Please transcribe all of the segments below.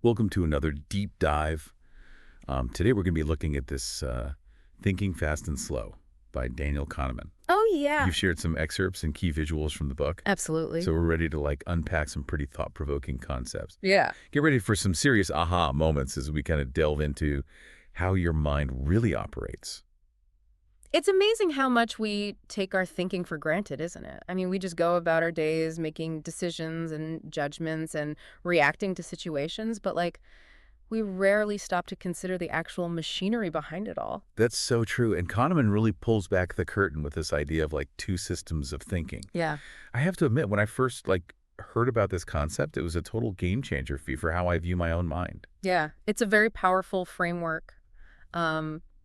Welcome to another deep dive. Today we're going to be looking at this Thinking Fast and Slow by Daniel Kahneman. Oh, yeah. You've shared some excerpts and key visuals from the book, Absolutely. so we're ready to unpack some pretty thought-provoking concepts. Yeah. Get ready for some serious aha moments as we kind of delve into how your mind really operates. It's amazing how much we take our thinking for granted, isn't it? I mean, we just go about our days making decisions and judgments and reacting to situations, but we rarely stop to consider the actual machinery behind it all. That's so true, and Kahneman really pulls back the curtain with this idea of two systems of thinking. Yeah. I have to admit, when I first heard about this concept, it was a total game changer for how I view my own mind. Yeah. It's a very powerful framework.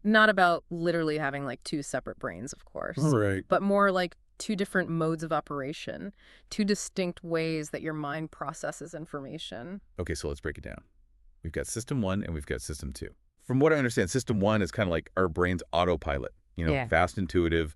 Not about literally having two separate brains, of course, Right. but more like two different modes of operation, two distinct ways that your mind processes information. Okay, so let's break it down. We've got system one and we've got system two. From what I understand, system one is kind of like our brain's autopilot, Yeah. fast, intuitive,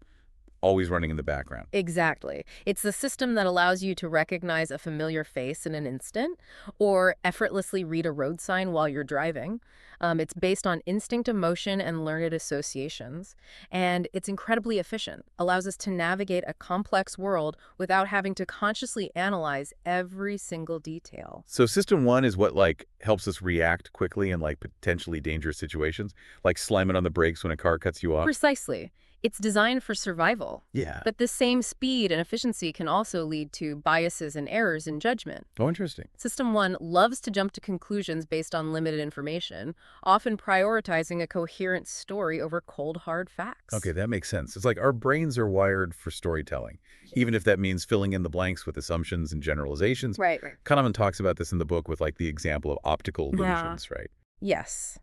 always running in the background. Exactly. It's the system that allows you to recognize a familiar face in an instant or effortlessly read a road sign while you're driving. It's based on instinct, emotion, and learned associations. And it's incredibly efficient, allows us to navigate a complex world without having to consciously analyze every single detail. So system one is what helps us react quickly in potentially dangerous situations, like slamming on the brakes when a car cuts you off. Precisely. It's designed for survival. Yeah. But this same speed and efficiency can also lead to biases and errors in judgment. Oh, interesting. System 1 loves to jump to conclusions based on limited information, often prioritizing a coherent story over cold, hard facts. Okay, that makes sense. It's like our brains are wired for storytelling, even if that means filling in the blanks with assumptions and generalizations. Right. Kahneman talks about this in the book with the example of optical Yeah. illusions, right? Yes.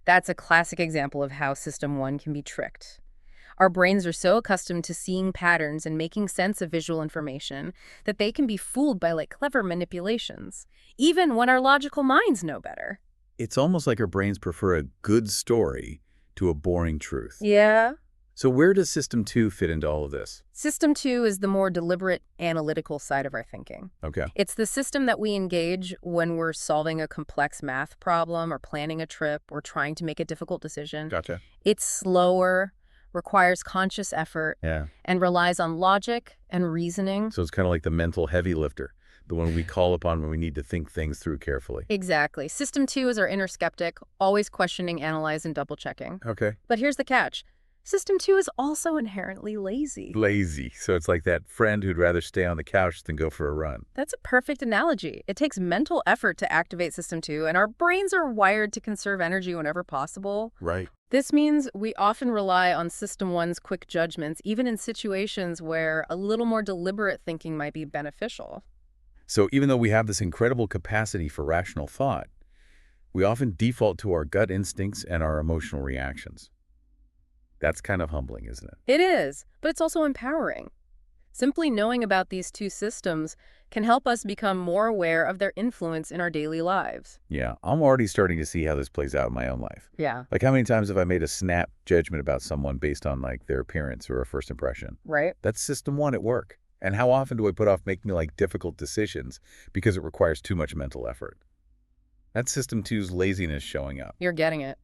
That's a classic example of how System 1 can be tricked. Our brains are so accustomed to seeing patterns and making sense of visual information that they can be fooled by clever manipulations, even when our logical minds know better. It's almost like our brains prefer a good story to a boring truth. Yeah. So where does system two fit into all of this? System 2 is the more deliberate, analytical side of our thinking. Okay. It's the system that we engage when we're solving a complex math problem or planning a trip or trying to make a difficult decision. Gotcha. It's slower, requires conscious effort, Yeah. and relies on logic and reasoning. So it's kind of like the mental heavy lifter, the one we call upon when we need to think things through carefully. Exactly. System 2 is our inner skeptic, always questioning, analyzing, double-checking. Okay. But here's the catch. System 2 is also inherently lazy. Lazy. So it's like that friend who'd rather stay on the couch than go for a run. That's a perfect analogy. It takes mental effort to activate System 2, and our brains are wired to conserve energy whenever possible. Right. This means we often rely on System 1's quick judgments, even in situations where a little more deliberate thinking might be beneficial. So even though we have this incredible capacity for rational thought, we often default to our gut instincts and our emotional reactions. That's kind of humbling, isn't it? It is, but it's also empowering. Simply knowing about these two systems can help us become more aware of their influence in our daily lives. Yeah, I'm already starting to see how this plays out in my own life. Yeah. How many times have I made a snap judgment about someone based on their appearance or a first impression? Right? That's system one at work. And how often do I put off making difficult decisions because it requires too much mental effort? That's system two's laziness showing up. You're getting it.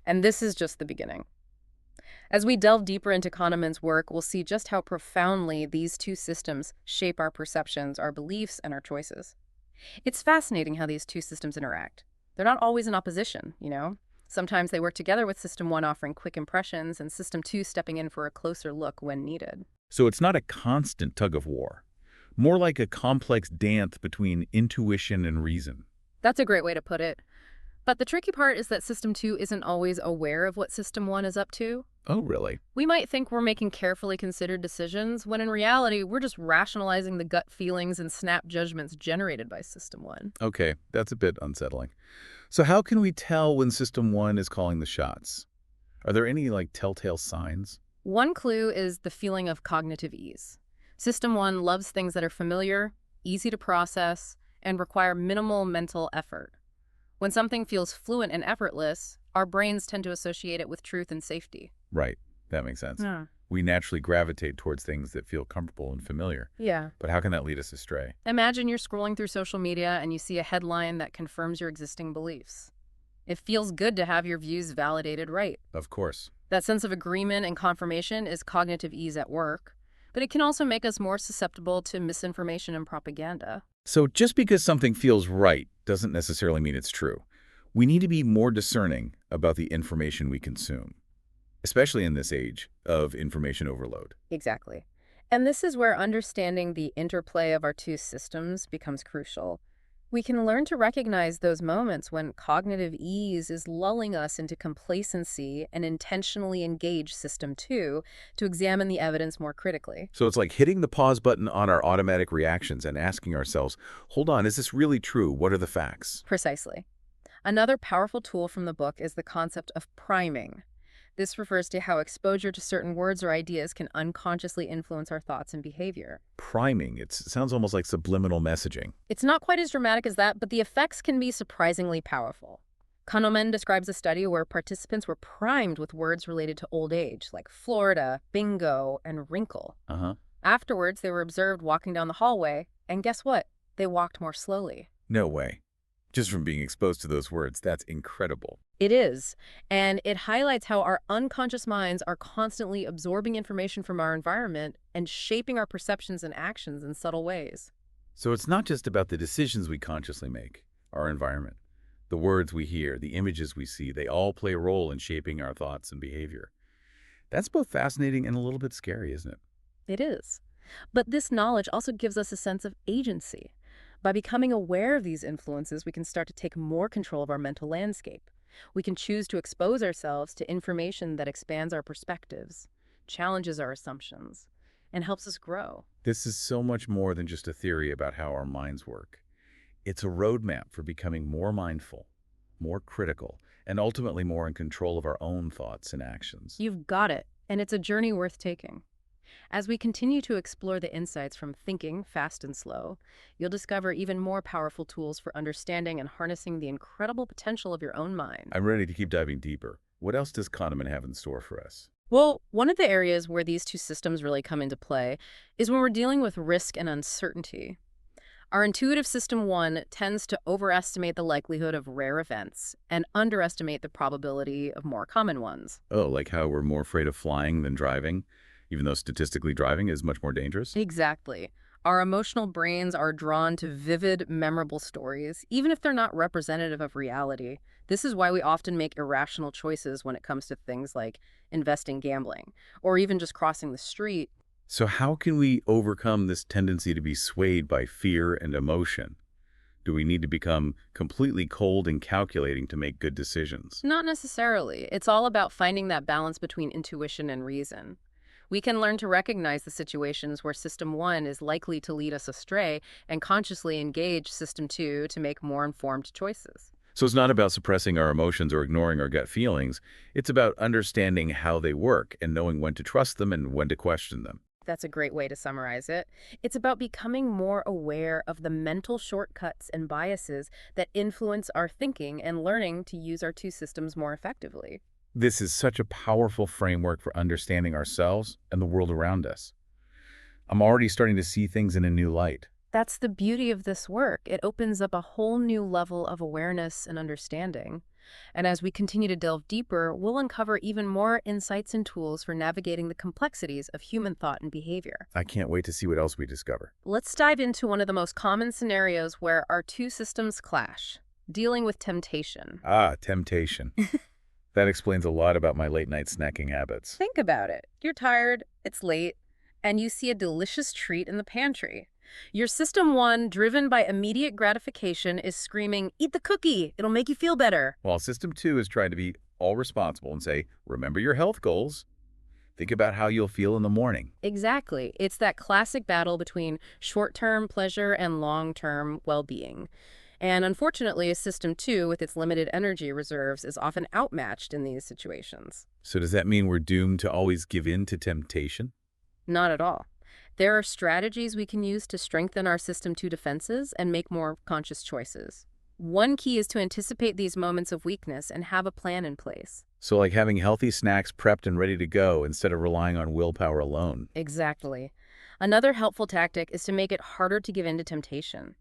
And this is just the beginning. As we delve deeper into Kahneman's work, we'll see just how profoundly these two systems shape our perceptions, our beliefs, and our choices. It's fascinating how these two systems interact. They're not always in opposition, Sometimes they work together, with System 1 offering quick impressions and System 2 stepping in for a closer look when needed. So it's not a constant tug of war, more like a complex dance between intuition and reason. That's a great way to put it. But the tricky part is that System 2 isn't always aware of what System 1 is up to. Oh, really? We might think we're making carefully considered decisions, when in reality, we're just rationalizing the gut feelings and snap judgments generated by System 1. Okay, that's a bit unsettling. So how can we tell when system one is calling the shots? Are there any telltale signs? One clue is the feeling of cognitive ease. System 1 loves things that are familiar, easy to process, and require minimal mental effort. When something feels fluent and effortless, our brains tend to associate it with truth and safety. Right. That makes sense. We naturally gravitate towards things that feel comfortable and familiar. Yeah. But how can that lead us astray? Imagine you're scrolling through social media and you see a headline that confirms your existing beliefs. It feels good to have your views validated right. Of course. That sense of agreement and confirmation is cognitive ease at work, but it can also make us more susceptible to misinformation and propaganda. So just because something feels right doesn't necessarily mean it's true. We need to be more discerning about the information we consume, especially in this age of information overload. Exactly. And this is where understanding the interplay of our two systems becomes crucial. We can learn to recognize those moments when cognitive ease is lulling us into complacency and intentionally engage System 2 to examine the evidence more critically. So it's like hitting the pause button on our automatic reactions and asking ourselves, hold on, is this really true? What are the facts? Precisely. Another powerful tool from the book is the concept of priming. This refers to how exposure to certain words or ideas can unconsciously influence our thoughts and behavior. Priming, it sounds almost like subliminal messaging. It's not quite as dramatic as that, but the effects can be surprisingly powerful. Kahneman describes a study where participants were primed with words related to old age, like Florida, bingo, and wrinkle. Uh-huh. Afterwards, they were observed walking down the hallway, and guess what? They walked more slowly. No way. Just from being exposed to those words, that's incredible. It is, and it highlights how our unconscious minds are constantly absorbing information from our environment and shaping our perceptions and actions in subtle ways. So it's not just about the decisions we consciously make, our environment. The words we hear, the images we see, they all play a role in shaping our thoughts and behavior. That's both fascinating and a little bit scary, isn't it? It is. But this knowledge also gives us a sense of agency. By becoming aware of these influences, we can start to take more control of our mental landscape. We can choose to expose ourselves to information that expands our perspectives, challenges our assumptions, and helps us grow. This is so much more than just a theory about how our minds work. It's a roadmap for becoming more mindful, more critical, and ultimately more in control of our own thoughts and actions. You've got it, and it's a journey worth taking. As we continue to explore the insights from Thinking, Fast and Slow, you'll discover even more powerful tools for understanding and harnessing the incredible potential of your own mind. I'm ready to keep diving deeper. What else does Kahneman have in store for us? Well, one of the areas where these two systems really come into play is when we're dealing with risk and uncertainty. Our intuitive System 1 tends to overestimate the likelihood of rare events and underestimate the probability of more common ones. Oh, like how we're more afraid of flying than driving, even though statistically driving is much more dangerous? Exactly. Our emotional brains are drawn to vivid, memorable stories, even if they're not representative of reality. This is why we often make irrational choices when it comes to things like investing gambling, or even just crossing the street. So how can we overcome this tendency to be swayed by fear and emotion? Do we need to become completely cold and calculating to make good decisions? Not necessarily. It's all about finding that balance between intuition and reason. We can learn to recognize the situations where System 1 is likely to lead us astray and consciously engage System 2 to make more informed choices. So it's not about suppressing our emotions or ignoring our gut feelings. It's about understanding how they work and knowing when to trust them and when to question them. That's a great way to summarize it. It's about becoming more aware of the mental shortcuts and biases that influence our thinking and learning to use our two systems more effectively. This is such a powerful framework for understanding ourselves and the world around us. I'm already starting to see things in a new light. That's the beauty of this work. It opens up a whole new level of awareness and understanding. And as we continue to delve deeper, we'll uncover even more insights and tools for navigating the complexities of human thought and behavior. I can't wait to see what else we discover. Let's dive into one of the most common scenarios where our two systems clash, dealing with temptation. Ah, temptation. That explains a lot about my late-night snacking habits. Think about it. You're tired, it's late, and you see a delicious treat in the pantry. Your System 1, driven by immediate gratification, is screaming, "Eat the cookie! It'll make you feel better." While System 2 is trying to be all responsible and say, remember your health goals. Think about how you'll feel in the morning. Exactly. It's that classic battle between short-term pleasure and long-term well-being. And unfortunately, System 2, with its limited energy reserves, is often outmatched in these situations. So does that mean we're doomed to always give in to temptation? Not at all. There are strategies we can use to strengthen our System 2 defenses and make more conscious choices. One key is to anticipate these moments of weakness and have a plan in place. So like having healthy snacks prepped and ready to go instead of relying on willpower alone. Exactly. Another helpful tactic is to make it harder to give in to temptation.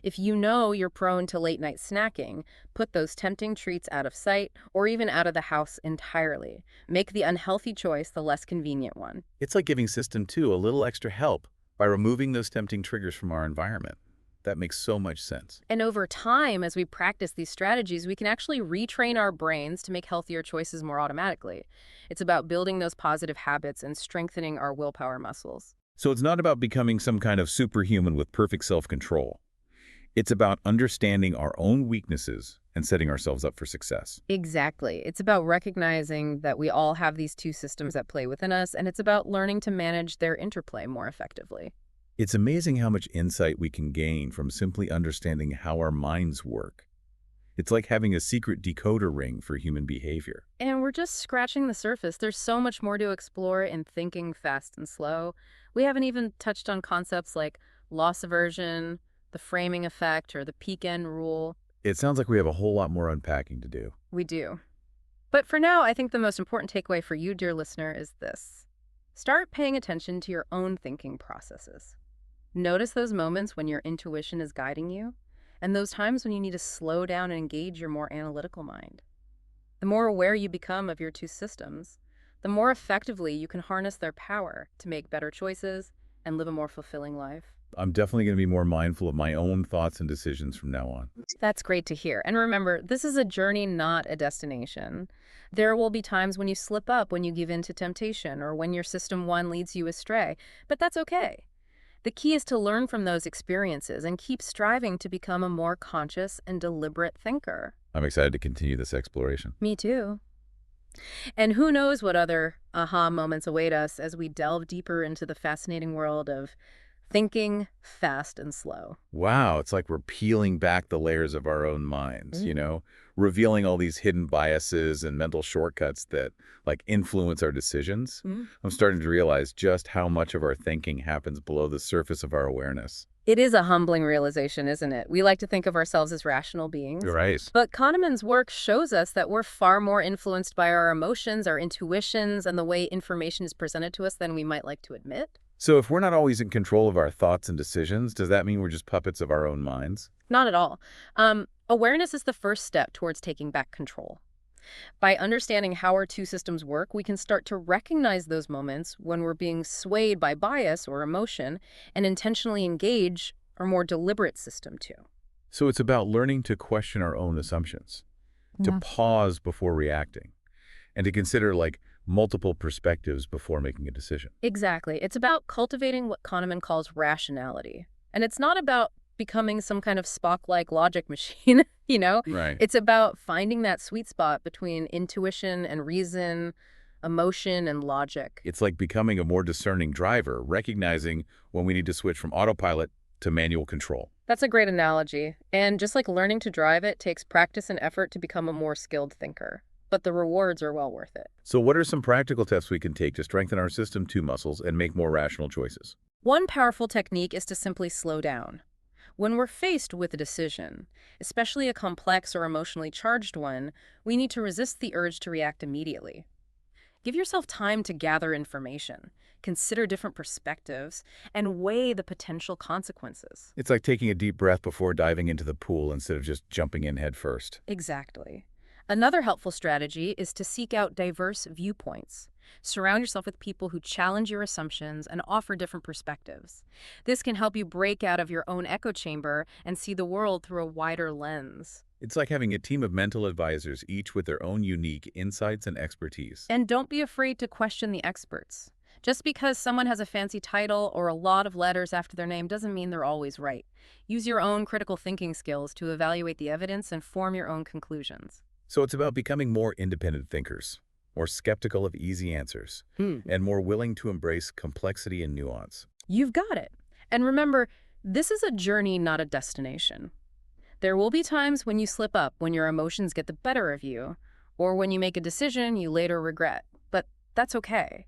If you know you're prone to late night snacking, put those tempting treats out of sight or even out of the house entirely. Make the unhealthy choice the less convenient one. It's like giving System 2 a little extra help by removing those tempting triggers from our environment. That makes so much sense. And over time, as we practice these strategies, we can actually retrain our brains to make healthier choices more automatically. It's about building those positive habits and strengthening our willpower muscles. So it's not about becoming some kind of superhuman with perfect self-control. It's about understanding our own weaknesses and setting ourselves up for success. Exactly. It's about recognizing that we all have these two systems at play within us, and it's about learning to manage their interplay more effectively. It's amazing how much insight we can gain from simply understanding how our minds work. It's like having a secret decoder ring for human behavior. And we're just scratching the surface. There's so much more to explore in thinking fast and slow. We haven't even touched on concepts like loss aversion, the framing effect, or the peak end rule. It sounds like we have a whole lot more unpacking to do. We do. But for now, I think the most important takeaway for you, dear listener, is this. Start paying attention to your own thinking processes. Notice those moments when your intuition is guiding you, and those times when you need to slow down and engage your more analytical mind. The more aware you become of your two systems, the more effectively you can harness their power to make better choices and live a more fulfilling life. I'm definitely going to be more mindful of my own thoughts and decisions from now on. That's great to hear. And remember, this is a journey, not a destination. There will be times when you slip up, when you give in to temptation, or when your System 1 leads you astray, but that's okay. The key is to learn from those experiences and keep striving to become a more conscious and deliberate thinker. I'm excited to continue this exploration. Me too. And who knows what other aha moments await us as we delve deeper into the fascinating world of thinking fast and slow. Wow, it's like we're peeling back the layers of our own minds, revealing all these hidden biases and mental shortcuts that like influence our decisions. I'm starting to realize just how much of our thinking happens below the surface of our awareness. It is a humbling realization, isn't it? We like to think of ourselves as rational beings. Right. But Kahneman's work shows us that we're far more influenced by our emotions, our intuitions, and the way information is presented to us than we might like to admit. So if we're not always in control of our thoughts and decisions, does that mean we're just puppets of our own minds? Not at all. Awareness is the first step towards taking back control. By understanding how our two systems work, we can start to recognize those moments when we're being swayed by bias or emotion and intentionally engage our more deliberate system too. So it's about learning to question our own assumptions, to pause before reacting, and to consider like multiple perspectives before making a decision. Exactly. It's about cultivating what Kahneman calls rationality. And it's not about becoming some kind of Spock-like logic machine, Right. It's about finding that sweet spot between intuition and reason, emotion and logic. It's like becoming a more discerning driver, recognizing when we need to switch from autopilot to manual control. That's a great analogy. And just like learning to drive it takes practice and effort to become a more skilled thinker. But the rewards are well worth it. So what are some practical steps we can take to strengthen our System 2 muscles and make more rational choices? One powerful technique is to simply slow down. When we're faced with a decision, especially a complex or emotionally charged one, we need to resist the urge to react immediately. Give yourself time to gather information, consider different perspectives, and weigh the potential consequences. It's like taking a deep breath before diving into the pool instead of just jumping in head first. Exactly. Another helpful strategy is to seek out diverse viewpoints. Surround yourself with people who challenge your assumptions and offer different perspectives. This can help you break out of your own echo chamber and see the world through a wider lens. It's like having a team of mental advisors, each with their own unique insights and expertise. And don't be afraid to question the experts. Just because someone has a fancy title or a lot of letters after their name doesn't mean they're always right. Use your own critical thinking skills to evaluate the evidence and form your own conclusions. So it's about becoming more independent thinkers, more skeptical of easy answers, and more willing to embrace complexity and nuance. You've got it. And remember, this is a journey, not a destination. There will be times when you slip up, when your emotions get the better of you, or when you make a decision you later regret. But that's okay.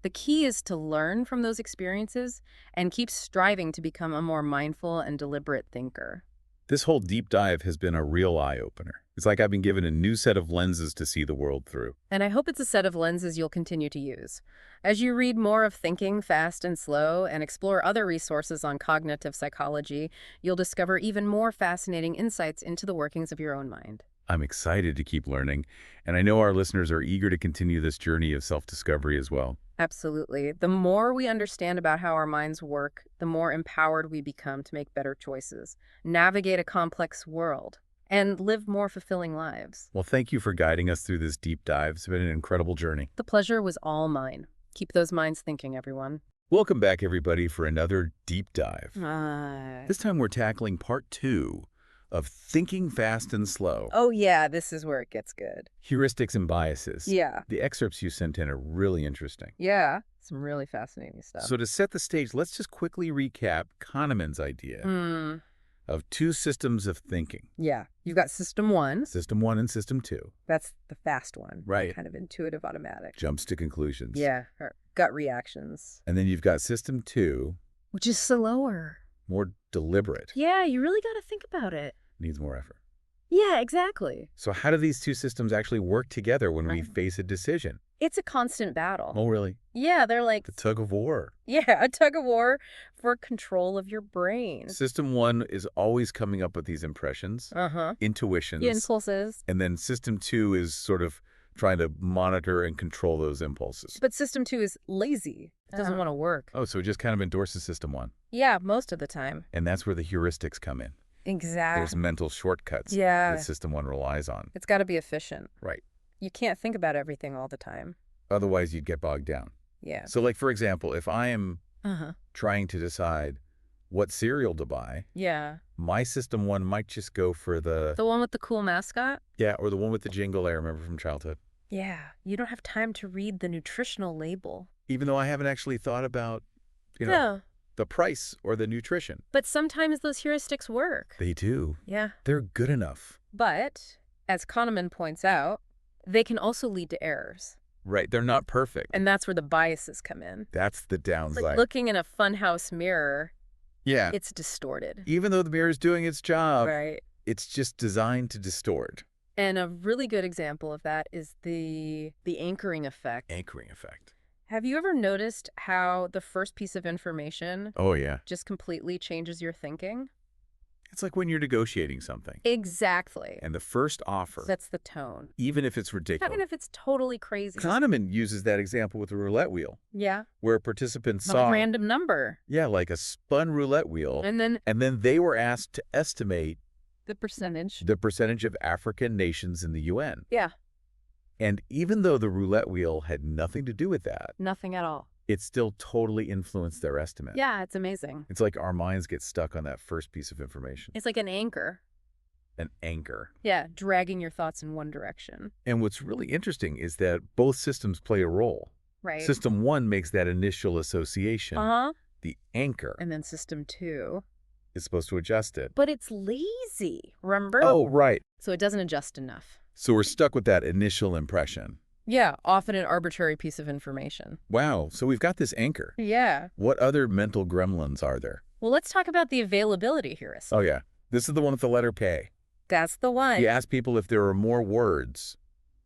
The key is to learn from those experiences and keep striving to become a more mindful and deliberate thinker. This whole deep dive has been a real eye-opener. It's like I've been given a new set of lenses to see the world through. And I hope it's a set of lenses you'll continue to use. As you read more of Thinking Fast and Slow and explore other resources on cognitive psychology, you'll discover even more fascinating insights into the workings of your own mind. I'm excited to keep learning, and I know our listeners are eager to continue this journey of self-discovery as well. Absolutely. The more we understand about how our minds work, the more empowered we become to make better choices, navigate a complex world, and live more fulfilling lives. Well, thank you for guiding us through this deep dive. It's been an incredible journey. The pleasure was all mine. Keep those minds thinking, everyone. Welcome back, everybody, for another deep dive. Ah. This time we're tackling part 2 of Thinking Fast and Slow. Oh, yeah, this is where it gets good. Heuristics and biases. Yeah. The excerpts you sent in are really interesting. Yeah. Some really fascinating stuff. So to set the stage, let's just quickly recap Kahneman's idea of 2 systems of thinking. Yeah. You've got System 1. System 1 and System 2. That's the fast one. Right. Kind of intuitive automatic. Jumps to conclusions. Yeah. Or gut reactions. And then you've got System 2, Which is slower. more deliberate. Yeah, you really got to think about it. Needs more effort. Yeah, exactly. So how do these 2 systems actually work together when we face a decision? It's a constant battle. Oh, really? Yeah, they're like, The tug of war. yeah, a tug of war for control of your brain. System 1 is always coming up with these impressions, Uh-huh. intuitions. Impulses. And then System 2 is sort of trying to monitor and control those impulses. But System 2 is lazy. It doesn't want to work. Oh, so it just kind of endorses System 1. Yeah, most of the time. And that's where the heuristics come in. Exactly. There's mental shortcuts Yeah. that System 1 relies on. It's got to be efficient. Right. You can't think about everything all the time. Otherwise, you'd get bogged down. Yeah. So, like, for example, if I am Uh-huh. trying to decide what cereal to buy, Yeah. my System 1 might just go for the The one with the cool mascot? or the one with the jingle I remember from childhood. Yeah. You don't have time to read the nutritional label. Even though I haven't actually thought about, No. the price or the nutrition. But sometimes those heuristics work. They do. Yeah. They're good enough. But, as Kahneman points out, they can also lead to errors. Right. They're not perfect. And that's where the biases come in. That's the It's downside. like looking in a funhouse mirror, Yeah. it's distorted. Even though the mirror is doing its job, Right. it's just designed to distort. And a really good example of that is the anchoring effect. Anchoring effect. Have you ever noticed how the first piece of information Oh, yeah. just completely changes your thinking? It's like when you're negotiating something. Exactly. And the first offer, That's the tone. even if it's ridiculous. Even if it's totally crazy. Kahneman uses that example with the roulette wheel, Yeah. where participants A saw, random number. like a spun roulette wheel, And then and then they were asked to estimate the percentage. the percentage of African nations in the UN. Yeah. And even though the roulette wheel had nothing to do with that, Nothing at all. it still totally influenced their estimate. Yeah, it's amazing. It's like our minds get stuck on that first piece of information, It's like an anchor. an anchor. Yeah, dragging your thoughts in one direction. And what's really interesting is that both systems play a role. Right. System 1 makes that initial association. Uh-huh. The anchor And then System 2. is supposed to adjust it. But it's lazy, remember? Oh, right. So it doesn't adjust enough. So we're stuck with that initial impression. Yeah, often an arbitrary piece of information. Wow, so we've got this anchor. Yeah. What other mental gremlins are there? Well, let's talk about the availability heuristic. Oh, yeah. This is the one with the letter K. That's the one. You ask people if there are more words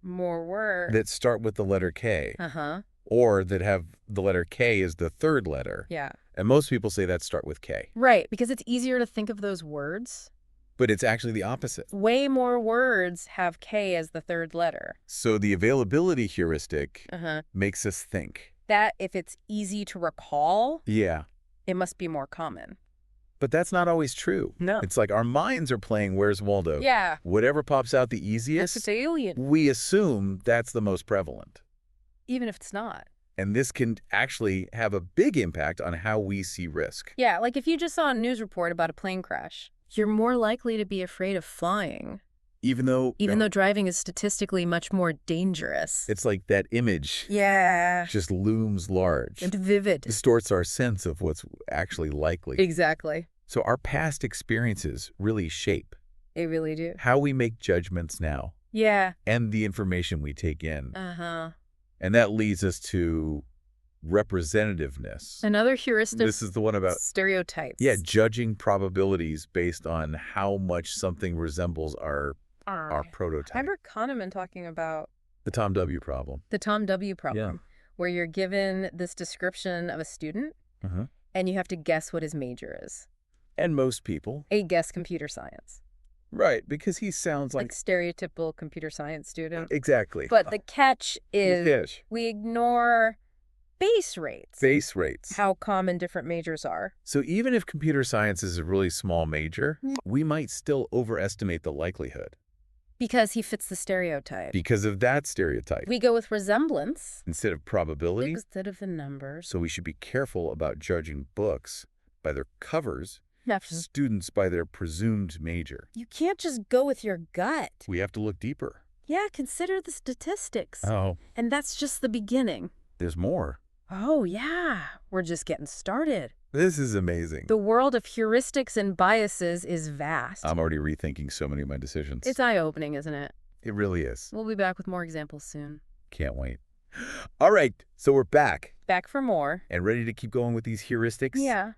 More words. that start with the letter K, Uh-huh. or that have the letter K as the third letter. Yeah. And most people say that start with K. Right, because it's easier to think of those words. But it's actually the opposite. Way more words have K as the third letter. So the availability heuristic Uh-huh. makes us think. That if it's easy to recall, Yeah. it must be more common. But that's not always true. No. It's like our minds are playing Where's Waldo? Yeah. Whatever pops out the It's easiest, alien. we assume that's the most prevalent. Even if it's not. And this can actually have a big impact on how we see risk. Yeah, like if you just saw a news report about a plane crash, you're more likely to be afraid of flying, Even though driving is statistically much more dangerous. it's like that image Yeah. just looms large. And vivid. Distorts our sense of what's actually likely. Exactly. So our past experiences really shape They really do. how we make judgments now Yeah. and the information we take in. Uh-huh. And that leads us to representativeness. Another heuristic, This is the one about, stereotypes. yeah, judging probabilities based on how much something resembles our I prototype. remember Kahneman talking about The Tom W. problem. the Tom W. problem, where you're given this description of a student, Uh-huh. and you have to guess what his major is. And most people. A guess computer science. Right, because he sounds Like stereotypical computer science student. Exactly. But the catch is Yes. we ignore base rates. Base rates. How common different majors are. So even if computer science is a really small major, we might still overestimate the likelihood Because he fits the stereotype. because of that stereotype We go with resemblance instead of probability. instead of the numbers. So we should be careful about judging books by their covers, After- students by their presumed major. You can't just go with your gut. We have to look deeper. Yeah, consider the statistics. Oh, And that's just the beginning. there's more. Oh, yeah. We're just getting started. This is amazing. The world of heuristics and biases is vast. I'm already rethinking so many of my decisions. It's eye-opening, isn't it? It really is. We'll be back with more examples soon. Can't wait. All right, so we're back Back for more. and ready to keep going with these heuristics. Yeah,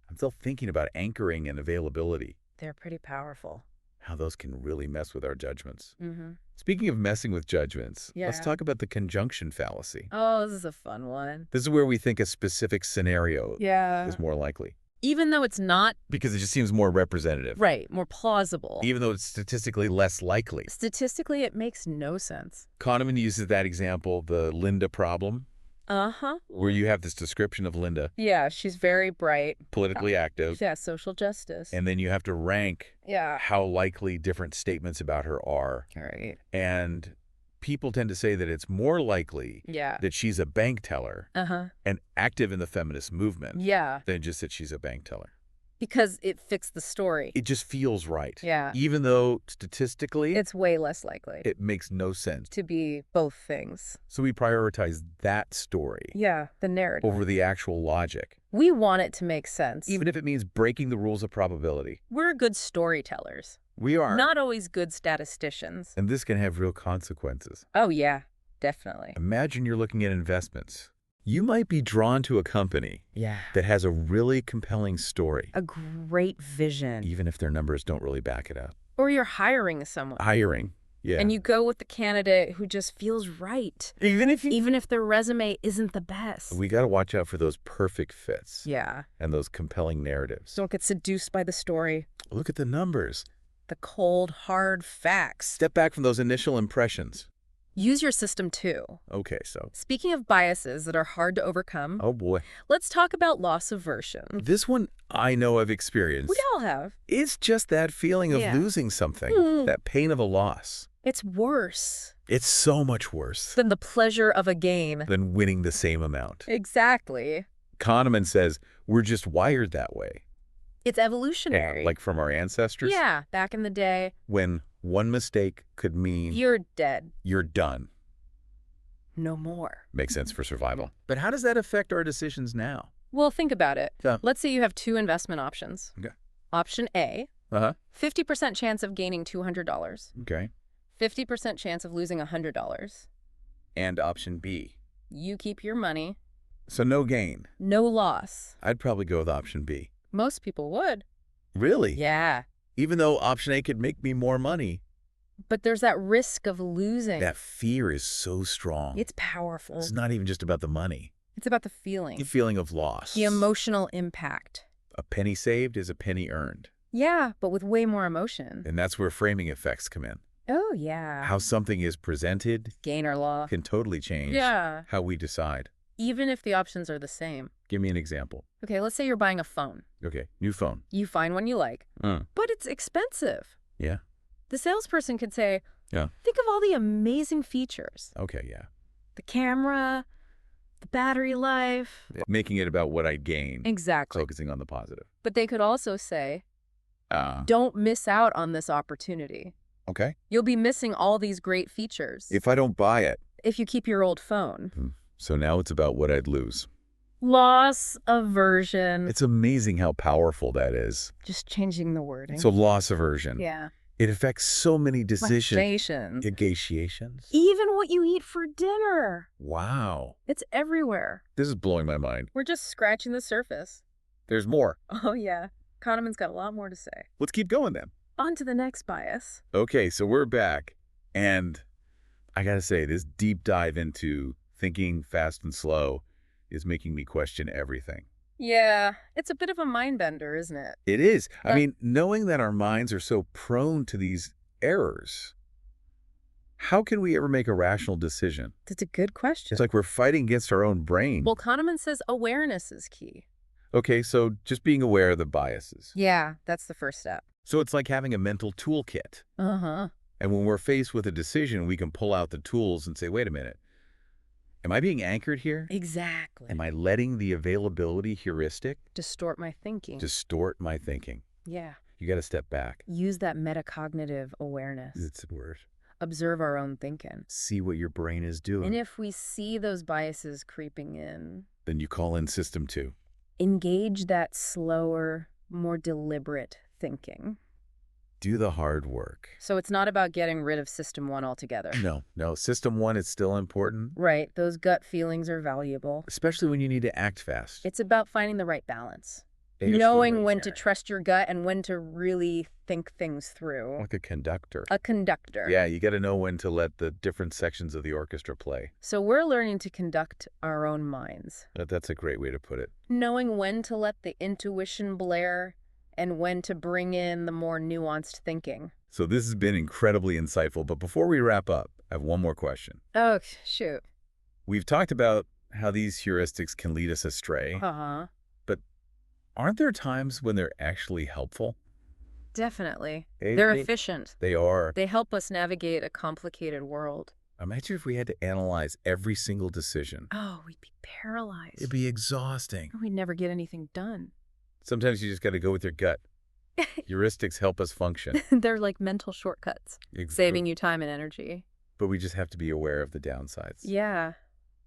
I'm still thinking about anchoring and availability, they're pretty powerful. how those can really mess with our judgments. Mm-hmm. Speaking of messing with judgments, let's Yeah. talk about the conjunction fallacy. Oh, this is a fun one. This is where we think a specific scenario Yeah. is more likely Even though it's not because it just seems more representative, right, more plausible. even though it's statistically less likely. Statistically, it makes no sense. Kahneman uses that example, the Linda problem, Uh-huh. where you have this description of Linda, Yeah, she's very bright. politically active, Yeah, social justice. and then you have to rank Yeah. how likely different statements about her are. All right. And people tend to say that it's more likely Yeah. that she's a bank teller Uh-huh. and active in the feminist movement Yeah, than just that she's a bank teller. because it fits the story. It just feels right. Yeah. Even though statistically It's way less likely it makes no sense. to be both things. So we prioritize that story Yeah, the narrative. over the actual logic, We want it to make sense. even if it means breaking the rules of probability. We're good storytellers, We are. not always good statisticians. And this can have real consequences. Oh, yeah, definitely. Imagine you're looking at investments. You might be drawn to a company Yeah. that has a really compelling story, A great vision. even if their numbers don't really back it up. Or you're hiring someone. Hiring. Yeah. And you go with the candidate who just feels right, even if even if their resume isn't the best. We got to watch out for those perfect fits Yeah. and those compelling narratives. Don't get seduced by the story. Look at the numbers. The cold, hard facts. Step back from those initial impressions. Use your system too. Okay, so. Speaking of biases that are hard to overcome, Oh boy. let's talk about loss aversion. This one I know I've experienced. We all have. It's just that feeling of Yeah. losing something, Mm. that pain of a loss. It's worse It's so much worse than the pleasure of a gain. than winning the same amount. Exactly. Kahneman says we're just wired that way. It's evolutionary. Like from our ancestors. Yeah, back in the day, When one mistake could mean you're dead. you're done. No more. Makes sense for survival. But how does that affect our decisions now? Well, think about it. Yeah. Let's say you have two investment options. Okay. Option A, Uh-huh. 50% chance of gaining $200, Okay. 50% chance of losing $100. And option B. You keep your money, So no gain. no loss. I'd probably go with option B. Most people would. Really? Yeah. Even though option A could make me more money, But there's that risk of losing. that fear is so strong. It's powerful. It's not even just about the money. It's about the feeling, The feeling of loss. the emotional impact. A penny saved is a penny earned. Yeah, but with way more emotion. And that's where framing effects come in. Oh, yeah. How something is presented Gain or loss. can totally change Yeah. how we decide. Even if the options are the same. Give me an example. Okay, let's say you're buying a phone. Okay, new phone. You find one you like, but it's expensive. Yeah. The salesperson could say, Yeah. think of all the amazing features. Okay, yeah. The camera, the battery life. Making it about what I gain. Exactly. Focusing on the positive. But they could also say, don't miss out on this opportunity. Okay. You'll be missing all these great features If I don't buy it. if you keep your old phone. So now it's about what I'd lose. Loss aversion. It's amazing how powerful that is. Just changing the wording. So loss aversion. yeah. It affects so many decisions. Conversations. Negotiations? Even what you eat for dinner. Wow. It's everywhere. This is blowing my mind. We're just scratching the surface. There's more. Oh, yeah. Kahneman's got a lot more to say. Let's keep going then. On to the next bias. Okay, so we're back. And I gotta say, this deep dive into thinking fast and slow is making me question everything. Yeah, it's a bit of a mind bender, isn't it? It is. I mean, knowing that our minds are so prone to these errors, how can we ever make a rational decision? That's a good question. It's like we're fighting against our own brain. Well, Kahneman says awareness is key. Okay, so just being aware of the biases. Yeah, that's the first step. So it's like having a mental toolkit. Uh-huh. And when we're faced with a decision, we can pull out the tools and say, wait a minute, am I being anchored here? Exactly. Am I letting the availability heuristic Distort my thinking. distort my thinking? Yeah. You got to step back. Use that metacognitive awareness. It's a word. Observe our own thinking. See what your brain is doing. And if we see those biases creeping in, Then you call in system 2. engage that slower, more deliberate thinking. Do the hard work. So it's not about getting rid of system 1 altogether. No. System 1 is still important, Right, those gut feelings are valuable. especially when you need to act fast. It's about finding the right balance. It's Knowing when to trust your gut and when to really think things through. like a conductor. A conductor. Yeah, you got to know when to let the different sections of the orchestra play. So we're learning to conduct our own minds. That's a great way to put it. Knowing when to let the intuition blare and when to bring in the more nuanced thinking. So this has been incredibly insightful, but before we wrap up, I have one more question. Oh, shoot. We've talked about how these heuristics can lead us astray. Uh-huh. Aren't there times when they're actually helpful? Definitely. They- They're they- efficient. They are. They help us navigate a complicated world. Imagine if we had to analyze every single decision. Oh, we'd be paralyzed. It'd be exhausting. We'd never get anything done. Sometimes you just got to go with your gut. Heuristics help us function. They're like mental shortcuts, Ex- saving you time and energy. But we just have to be aware of the downsides. Yeah.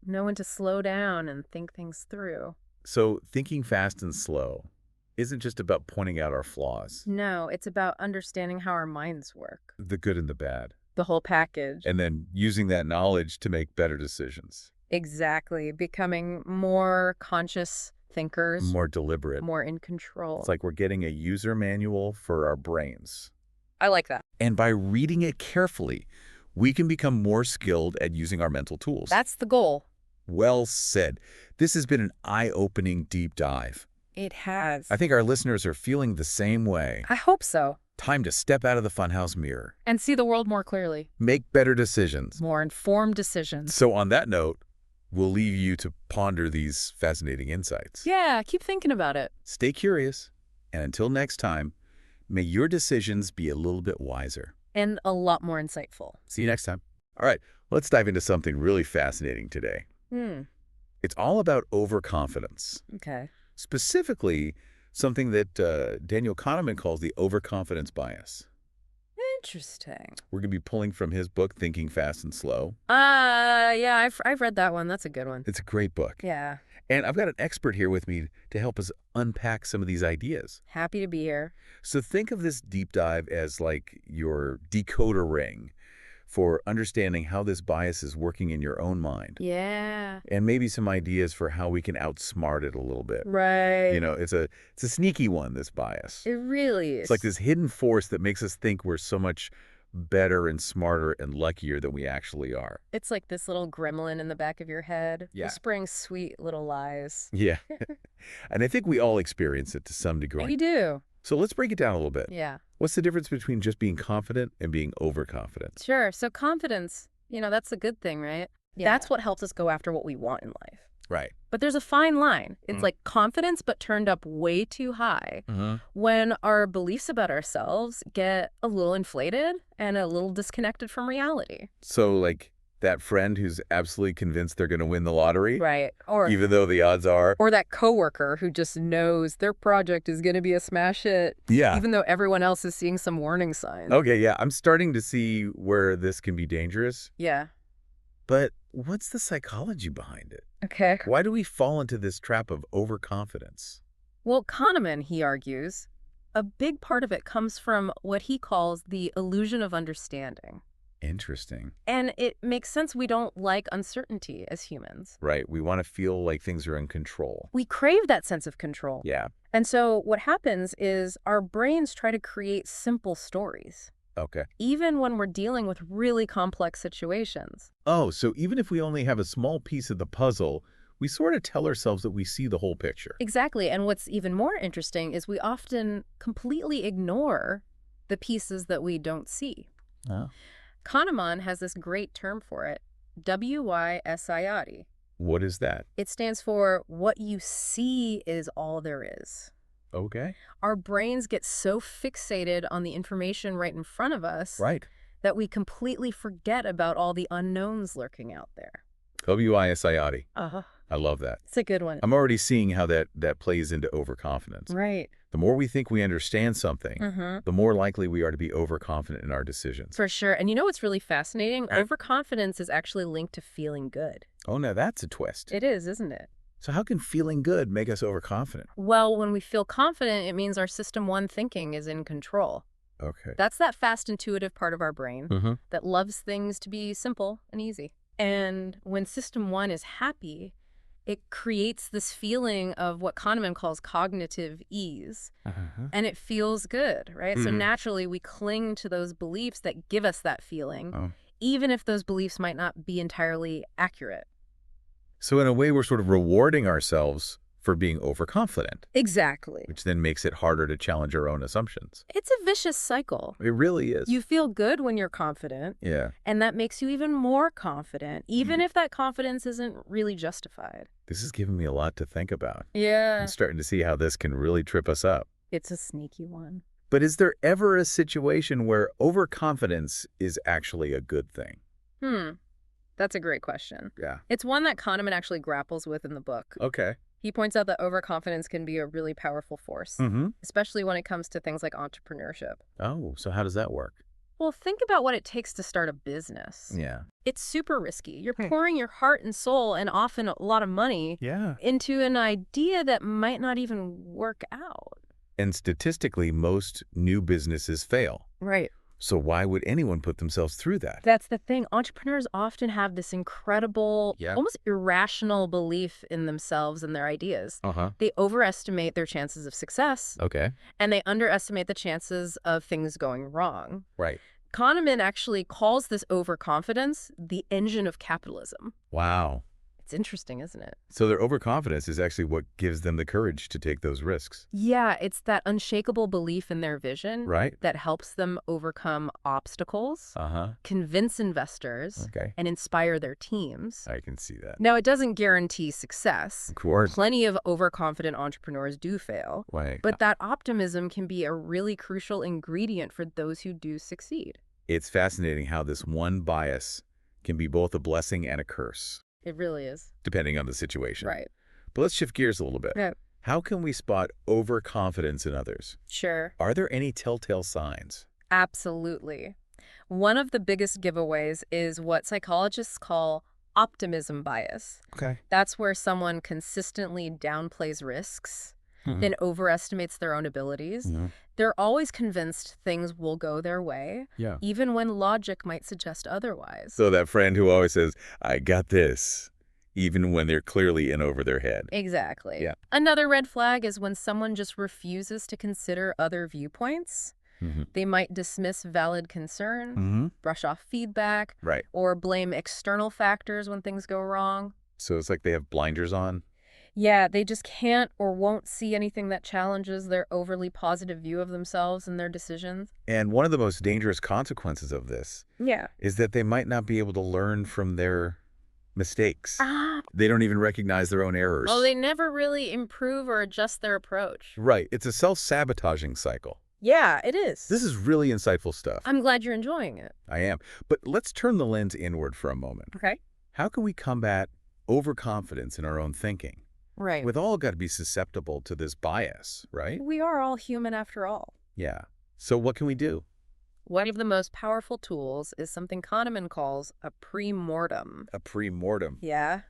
Know when to slow down and think things through. So thinking fast and slow isn't just about pointing out our flaws, No, it's about understanding how our minds work. the good and the bad, The whole package. and then using that knowledge to make better decisions, Exactly. Becoming more conscious thinkers, more deliberate. more in control. It's like we're getting a user manual for our brains. I like that. And by reading it carefully, we can become more skilled at using our mental tools. That's the goal. Well said. This has been an eye-opening deep dive. It has. I think our listeners are feeling the same way. I hope so. Time to step out of the funhouse mirror. And see the world more clearly. Make better decisions. More informed decisions. So on that note, we'll leave you to ponder these fascinating insights. Yeah, keep thinking about it. Stay curious, and until next time, may your decisions be a little bit wiser. And a lot more insightful. See you next time. All right, let's dive into something really fascinating today. It's all about overconfidence. Okay. Specifically, something that Daniel Kahneman calls the overconfidence bias. Interesting. We're going to be pulling from his book, Thinking Fast and Slow. Yeah, I've read that one. That's a good one. It's a great book. Yeah. And I've got an expert here with me to help us unpack some of these ideas. Happy to be here. So think of this deep dive as like your decoder ring for understanding how this bias is working in your own mind. Yeah. And maybe some ideas for how we can outsmart it a little bit. Right. You know, it's a sneaky one, this bias. It really is. It's like this hidden force that makes us think we're so much better and smarter and luckier than we actually are. It's like this little gremlin in the back of your head. Yeah. Whispering sweet little lies. Yeah. And I think we all experience it to some degree. We do. So let's break it down a little bit. Yeah. What's the difference between just being confident and being overconfident? Sure. So confidence, that's a good thing, right? Yeah. That's what helps us go after what we want in life. Right. But there's a fine line. It's Mm. like confidence, but turned up way too high when our beliefs about ourselves get a little inflated and a little disconnected from reality. So like that friend who's absolutely convinced they're going to win the lottery, Right. Or even though the odds are. or that coworker who just knows their project is going to be a smash hit, Yeah. even though everyone else is seeing some warning signs. Okay, yeah. I'm starting to see where this can be dangerous. Yeah. But what's the psychology behind it? Okay. Why do we fall into this trap of overconfidence? Well, Kahneman, he argues, a big part of it comes from what he calls the illusion of understanding. Interesting. And it makes sense we don't like uncertainty as humans. Right. We want to feel like things are in control. We crave that sense of control. Yeah. And so what happens is our brains try to create simple stories, Okay. even when we're dealing with really complex situations. Oh, so even if we only have a small piece of the puzzle, we sort of tell ourselves that we see the whole picture. Exactly. And what's even more interesting is we often completely ignore the pieces that we don't see. Oh. Kahneman has this great term for it, WYSIAD. What is that? It stands for what you see is all there is. Okay. Our brains get so fixated on the information right in front of us Right. that we completely forget about all the unknowns lurking out there. WISIAD. Uh-huh. I love that. It's a good one. I'm already seeing how that plays into overconfidence. Right. The more we think we understand something, Mm-hmm. the more likely we are to be overconfident in our decisions. For sure. And you know what's really fascinating? Huh? Overconfidence is actually linked to feeling good. Oh, now that's a twist. It is, isn't it? So how can feeling good make us overconfident? Well, when we feel confident, it means our system one thinking is in control. Okay. That's that fast, intuitive part of our brain Mm-hmm. that loves things to be simple and easy. And when system one is happy, it creates this feeling of what Kahneman calls cognitive ease. Uh-huh. And it feels good, right? So Mhm. naturally, we cling to those beliefs that give us that feeling, Oh. even if those beliefs might not be entirely accurate. So in a way, we're sort of rewarding ourselves for being overconfident, Exactly. which then makes it harder to challenge our own assumptions. It's a vicious cycle. It really is. You feel good when you're confident, Yeah. and that makes you even more confident, even if that confidence isn't really justified. This has given me a lot to think about. Yeah. I'm starting to see how this can really trip us up. It's a sneaky one. But is there ever a situation where overconfidence is actually a good thing? That's a great question. Yeah. It's one that Kahneman actually grapples with in the book. Okay. He points out that overconfidence can be a really powerful force, Mm-hmm. especially when it comes to things like entrepreneurship. Oh, so how does that work? Well, think about what it takes to start a business. Yeah. It's super risky. You're pouring your heart and soul and often a lot of money Yeah. into an idea that might not even work out. And statistically, most new businesses fail. Right. So why would anyone put themselves through that? That's the thing. Entrepreneurs often have this incredible, Yeah. almost irrational belief in themselves and their ideas. Uh-huh. They overestimate their chances of success, Okay. and they underestimate the chances of things going wrong. Right. Kahneman actually calls this overconfidence the engine of capitalism. Wow. It's interesting, isn't it? So their overconfidence is actually what gives them the courage to take those risks, Yeah, it's that unshakable belief in their vision right? that helps them overcome obstacles, Uh-huh. convince investors, Okay. and inspire their teams. I can see that. Now, it doesn't guarantee success. Of course. Plenty of overconfident entrepreneurs do fail, Right. but that optimism can be a really crucial ingredient for those who do succeed. It's fascinating how this one bias can be both a blessing and a curse, It really is. depending on the situation. Right. But let's shift gears a little bit. Yeah. How can we spot overconfidence in others? Sure. Are there any telltale signs? Absolutely. One of the biggest giveaways is what psychologists call optimism bias. Okay. That's where someone consistently downplays risks, then overestimates their own abilities. Mhm. They're always convinced things will go their way, Yeah. even when logic might suggest otherwise. So that friend who always says, I got this, even when they're clearly in over their head. Exactly. Yeah. Another red flag is when someone just refuses to consider other viewpoints. Mm-hmm. They might dismiss valid concern, Mm-hmm. brush off feedback, Right. or blame external factors when things go wrong. So it's like they have blinders on. Yeah, they just can't or won't see anything that challenges their overly positive view of themselves and their decisions. And one of the most dangerous consequences of this Yeah. is that they might not be able to learn from their mistakes. Ah. They don't even recognize their own errors. Oh, they never really improve or adjust their approach. Right. It's a self-sabotaging cycle. Yeah, it is. This is really insightful stuff. I'm glad you're enjoying it. I am. But let's turn the lens inward for a moment. Okay. How can we combat overconfidence in our own thinking? Right. We've all got to be susceptible to this bias, right? We are all human after all. Yeah. So what can we do? One of the most powerful tools is something Kahneman calls a pre-mortem. A pre-mortem. Yeah.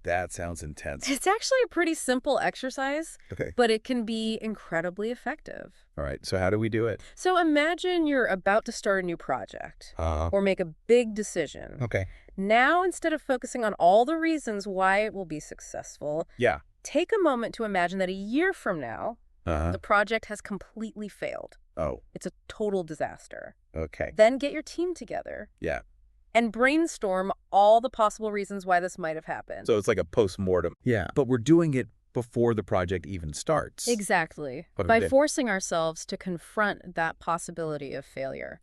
That sounds intense. It's actually a pretty simple exercise, Okay. but it can be incredibly effective. All right. So how do we do it? So imagine you're about to start a new project Uh, or make a big decision. okay. Now, instead of focusing on all the reasons why it will be successful, Yeah. take a moment to imagine that a year from now, Uh-huh. the project has completely failed. Oh, It's a total disaster. okay. Then get your team together Yeah. and brainstorm all the possible reasons why this might have happened. So it's like a post-mortem. Yeah. But we're doing it before the project even starts. Exactly. Okay. By forcing ourselves to confront that possibility of failure.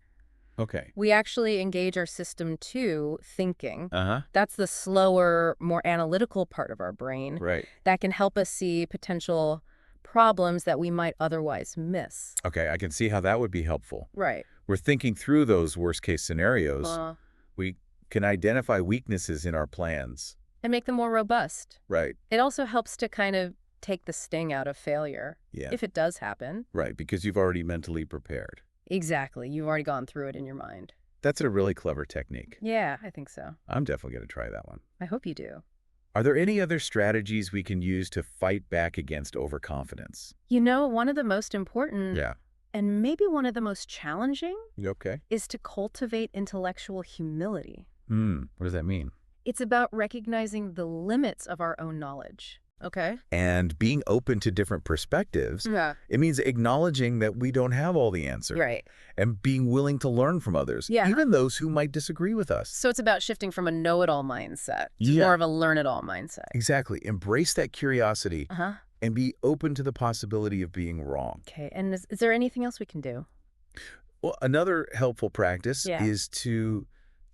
Okay. We actually engage our system to thinking. Uh-huh. That's the slower, more analytical part of our brain Right. that can help us see potential problems that we might otherwise miss. Okay. I can see how that would be helpful. Right. We're thinking through those worst-case scenarios. We can identify weaknesses in our plans. And make them more robust. Right. It also helps to kind of take the sting out of failure, Yeah. if it does happen. Right. Because you've already mentally prepared. Exactly. You've already gone through it in your mind. That's a really clever technique. Yeah, I think so. I'm definitely going to try that one. I hope you do. Are there any other strategies we can use to fight back against overconfidence? You know, one of the most important Yeah. and maybe one of the most challenging Okay. is to cultivate intellectual humility. What does that mean? It's about recognizing the limits of our own knowledge. Okay? And being open to different perspectives. Yeah. It means acknowledging that we don't have all the answers. Right. And being willing to learn from others. Yeah. Even those who might disagree with us. So it's about shifting from a know-it-all mindset to Yeah. more of a learn-it-all mindset. Exactly. Embrace that curiosity Uh-huh. and be open to the possibility of being wrong. Okay. And is there anything else we can do? Well, another helpful practice Yeah. is to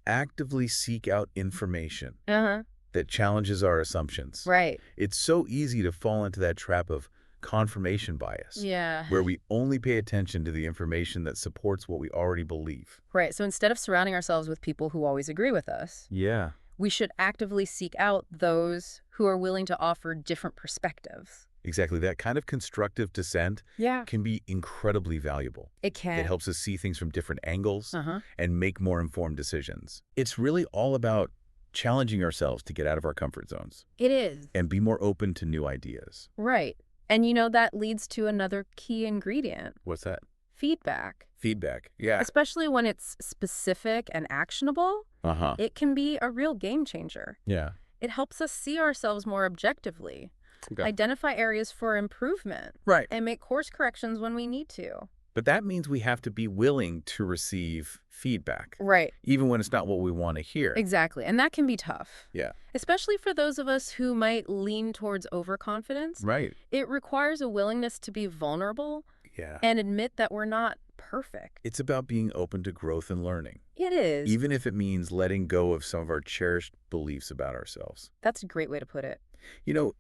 actively seek out information Uh-huh. that challenges our assumptions. Right. It's so easy to fall into that trap of confirmation bias, Yeah. where we only pay attention to the information that supports what we already believe. Right. So instead of surrounding ourselves with people who always agree with us, Yeah. we should actively seek out those who are willing to offer different perspectives. Exactly. That kind of constructive dissent Yeah. can be incredibly valuable. It can. It helps us see things from different angles Uh-huh. and make more informed decisions. It's really all about challenging ourselves to get out of our comfort zones It is. and be more open to new ideas. Right. And you know, that leads to another key ingredient, What's that? feedback. Feedback. Yeah. Especially when it's specific and actionable, Uh-huh. it can be a real game changer. Yeah. It helps us see ourselves more objectively, Okay. identify areas for improvement, Right. and make course corrections when we need to. But that means we have to be willing to receive feedback, Right. even when it's not what we want to hear. Exactly. And that can be tough. Yeah. Especially for those of us who might lean towards overconfidence. Right. It requires a willingness to be vulnerable Yeah. and admit that we're not perfect. It's about being open to growth and learning, It is. even if it means letting go of some of our cherished beliefs about ourselves. That's a great way to put it. You know,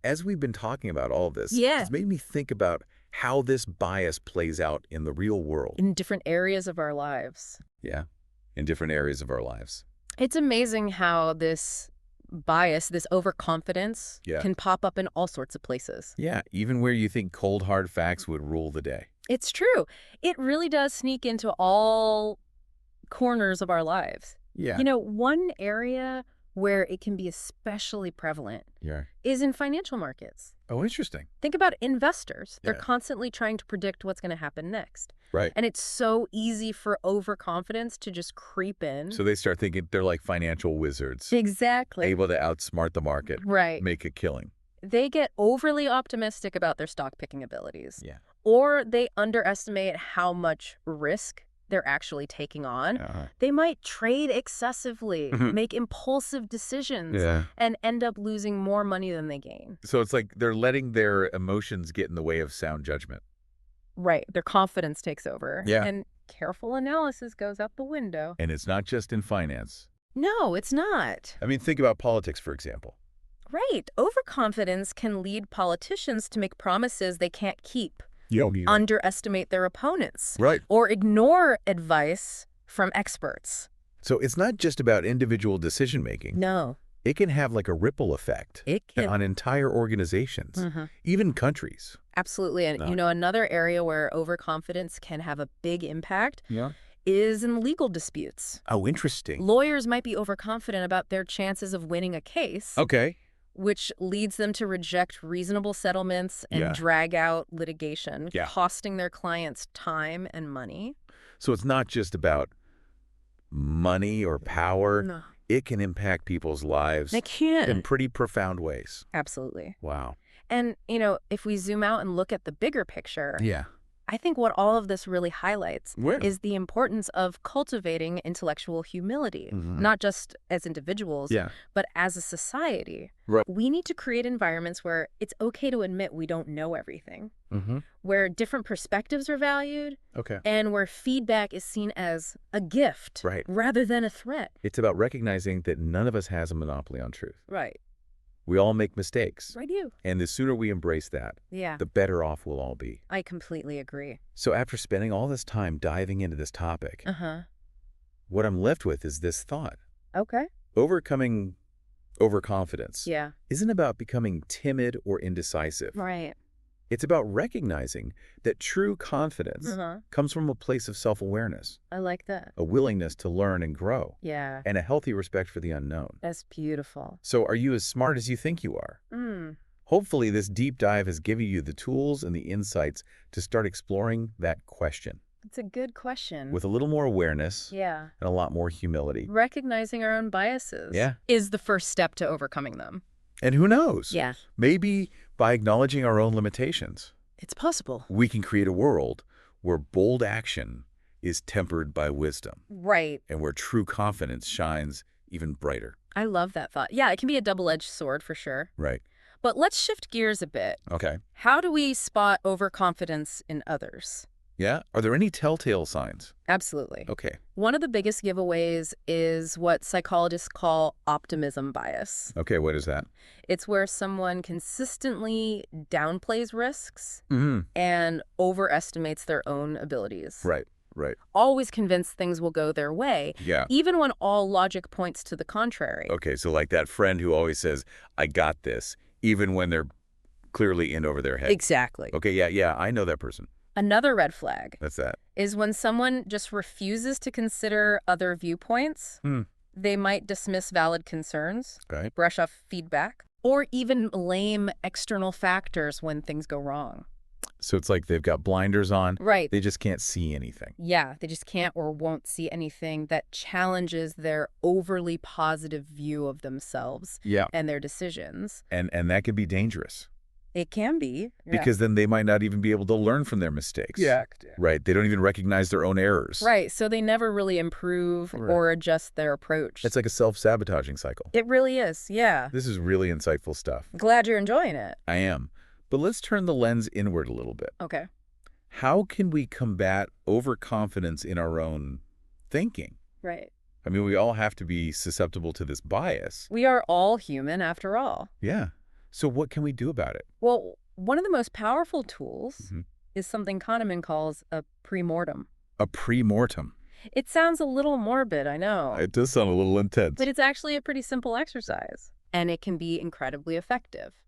as we've been talking about all this, Yeah. it's made me think about how this bias plays out in the real world. In different areas of our lives. Yeah. In different areas of our lives. It's amazing how this bias, this overconfidence, Yeah. can pop up in all sorts of places. Yeah. Even where you think cold, hard facts would rule the day. It's true. It really does sneak into all corners of our lives. Yeah. You know, one area where it can be especially prevalent Yeah. is in financial markets. Oh, interesting. Think about investors. They're Yeah. constantly trying to predict what's going to happen next. Right. And it's so easy for overconfidence to just creep in. So they start thinking they're like financial wizards, Exactly. able to outsmart the market, Right. make a killing. They get overly optimistic about their stock picking abilities. Yeah. Or they underestimate how much risk they're actually taking on. Uh-huh. They might trade excessively, Mhm. make impulsive decisions, Yeah. and end up losing more money than they gain. So it's like they're letting their emotions get in the way of sound judgment. Right. Their confidence takes over. Yeah. And careful analysis goes out the window. And it's not just in finance. No, it's not. I mean, think about politics, for example. Right. Overconfidence can lead politicians to make promises they can't keep, Yeah. underestimate their opponents, Right. or ignore advice from experts. So it's not just about individual decision-making. No, It can have like a ripple effect it can. on entire organizations, Mhm. even countries. Absolutely. And, No. you know, another area where overconfidence can have a big impact Yeah. is in legal disputes. Oh, interesting. Lawyers might be overconfident about their chances of winning a case, Okay. which leads them to reject reasonable settlements and Yeah. drag out litigation, Yeah. costing their clients time and money. So it's not just about money or power. No. It can impact people's lives They can. in pretty profound ways. Absolutely. Wow. And, if we zoom out and look at the bigger picture, Yeah. I think what all of this really highlights Where? is the importance of cultivating intellectual humility, Mhm. not just as individuals, Yeah. but as a society. Right. We need to create environments where it's okay to admit we don't know everything, Mm-hmm. where different perspectives are valued, Okay. and where feedback is seen as a gift Right. rather than a threat. It's about recognizing that none of us has a monopoly on truth. Right. We all make mistakes. Right, you. And the sooner we embrace that, Yeah, the better off we'll all be. I completely agree. So after spending all this time diving into this topic, Uh-huh. what I'm left with is this thought. Okay. Overcoming overconfidence Yeah. isn't about becoming timid or indecisive. Right. It's about recognizing that true confidence Uh-huh. comes from a place of self-awareness, I like that. a willingness to learn and grow, Yeah. and a healthy respect for the unknown. That's beautiful. So are you as smart as you think you are? Hopefully, this deep dive has given you the tools and the insights to start exploring that question It's a good question. with a little more awareness Yeah. and a lot more humility. Recognizing our own biases Yeah. is the first step to overcoming them. And who knows? Yeah. Maybe by acknowledging our own limitations, It's possible. we can create a world where bold action is tempered by wisdom Right. and where true confidence shines even brighter. I love that thought. Yeah, it can be a double-edged sword for sure. Right. But let's shift gears a bit. Okay. How do we spot overconfidence in others? Yeah. Are there any telltale signs? Absolutely. Okay. One of the biggest giveaways is what psychologists call optimism bias. Okay. What is that? It's where someone consistently downplays risks Mm-hmm. and overestimates their own abilities. Right. Right. Always convinced things will go their way, Yeah. even when all logic points to the contrary. Okay. So like that friend who always says, I got this, even when they're clearly in over their head. Exactly. Okay. Yeah. Yeah. I know that person. Another red flag That's that. is when someone just refuses to consider other viewpoints. Hmm. They might dismiss valid concerns, Okay. brush off feedback, or even blame external factors when things go wrong. So it's like they've got blinders on. Right. They just can't see anything. Yeah, they just can't or won't see anything that challenges their overly positive view of themselves Yeah. and their decisions. And that can be dangerous It can be. because then they might not even be able to learn from their mistakes. Right. They don't even recognize their own errors. Right, so they never really improve Right. or adjust their approach. It's like a self-sabotaging cycle. It really is, yeah. This is really insightful stuff. Glad you're enjoying it. I am. But let's turn the lens inward a little bit. Okay. How can we combat overconfidence in our own thinking? Right. I mean, we all have to be susceptible to this bias. We are all human after all. Yeah. So what can we do about it? Well, one of the most powerful tools Mhm. is something Kahneman calls a premortem. A pre-mortem. It sounds a little morbid, I know, It does sound a little intense. but it's actually a pretty simple exercise, and it can be incredibly effective.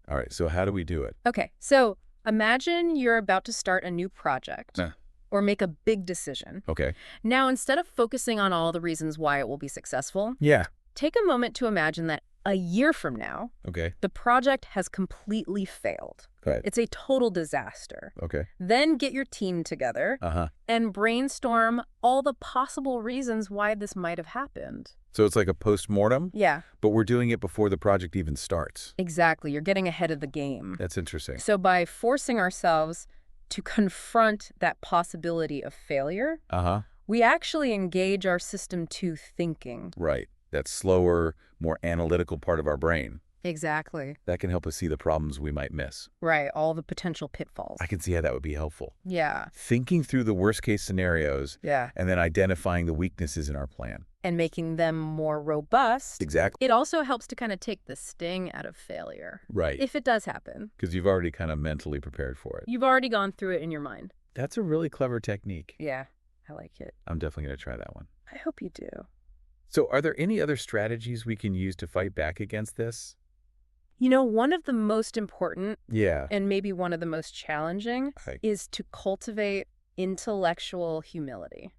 All right. So how do we do it? Okay, so imagine you're about to start a new project Uh. or make a big decision. Okay. Now, instead of focusing on all the reasons why it will be successful, Yeah. take a moment to imagine that a year from now, Okay. the project has completely failed. Right. It's a total disaster. Okay. Then get your team together Uh-huh. and brainstorm all the possible reasons why this might have happened. So it's like a post-mortem, Yeah, but we're doing it before the project even starts. exactly. You're getting ahead of the game. That's interesting. So by forcing ourselves to confront that possibility of failure, Uh-huh. we actually engage our system 2 thinking. Right. That slower, more analytical part of our brain. Exactly. That can help us see the problems we might miss. Right, all the potential pitfalls. I can see how that would be helpful. Yeah, Thinking through the worst-case scenarios yeah. and then identifying the weaknesses in our plan. And making them more robust. Exactly. It also helps to kind of take the sting out of failure. Right. If it does happen. Because you've already kind of mentally prepared for it. You've already gone through it in your mind. That's a really clever technique. Yeah, I like it. I'm definitely going to try that one. I hope you do. So are there any other strategies we can use to fight back against this? You know, one of the most important Yeah. and maybe one of the most challenging Right. is to cultivate intellectual humility.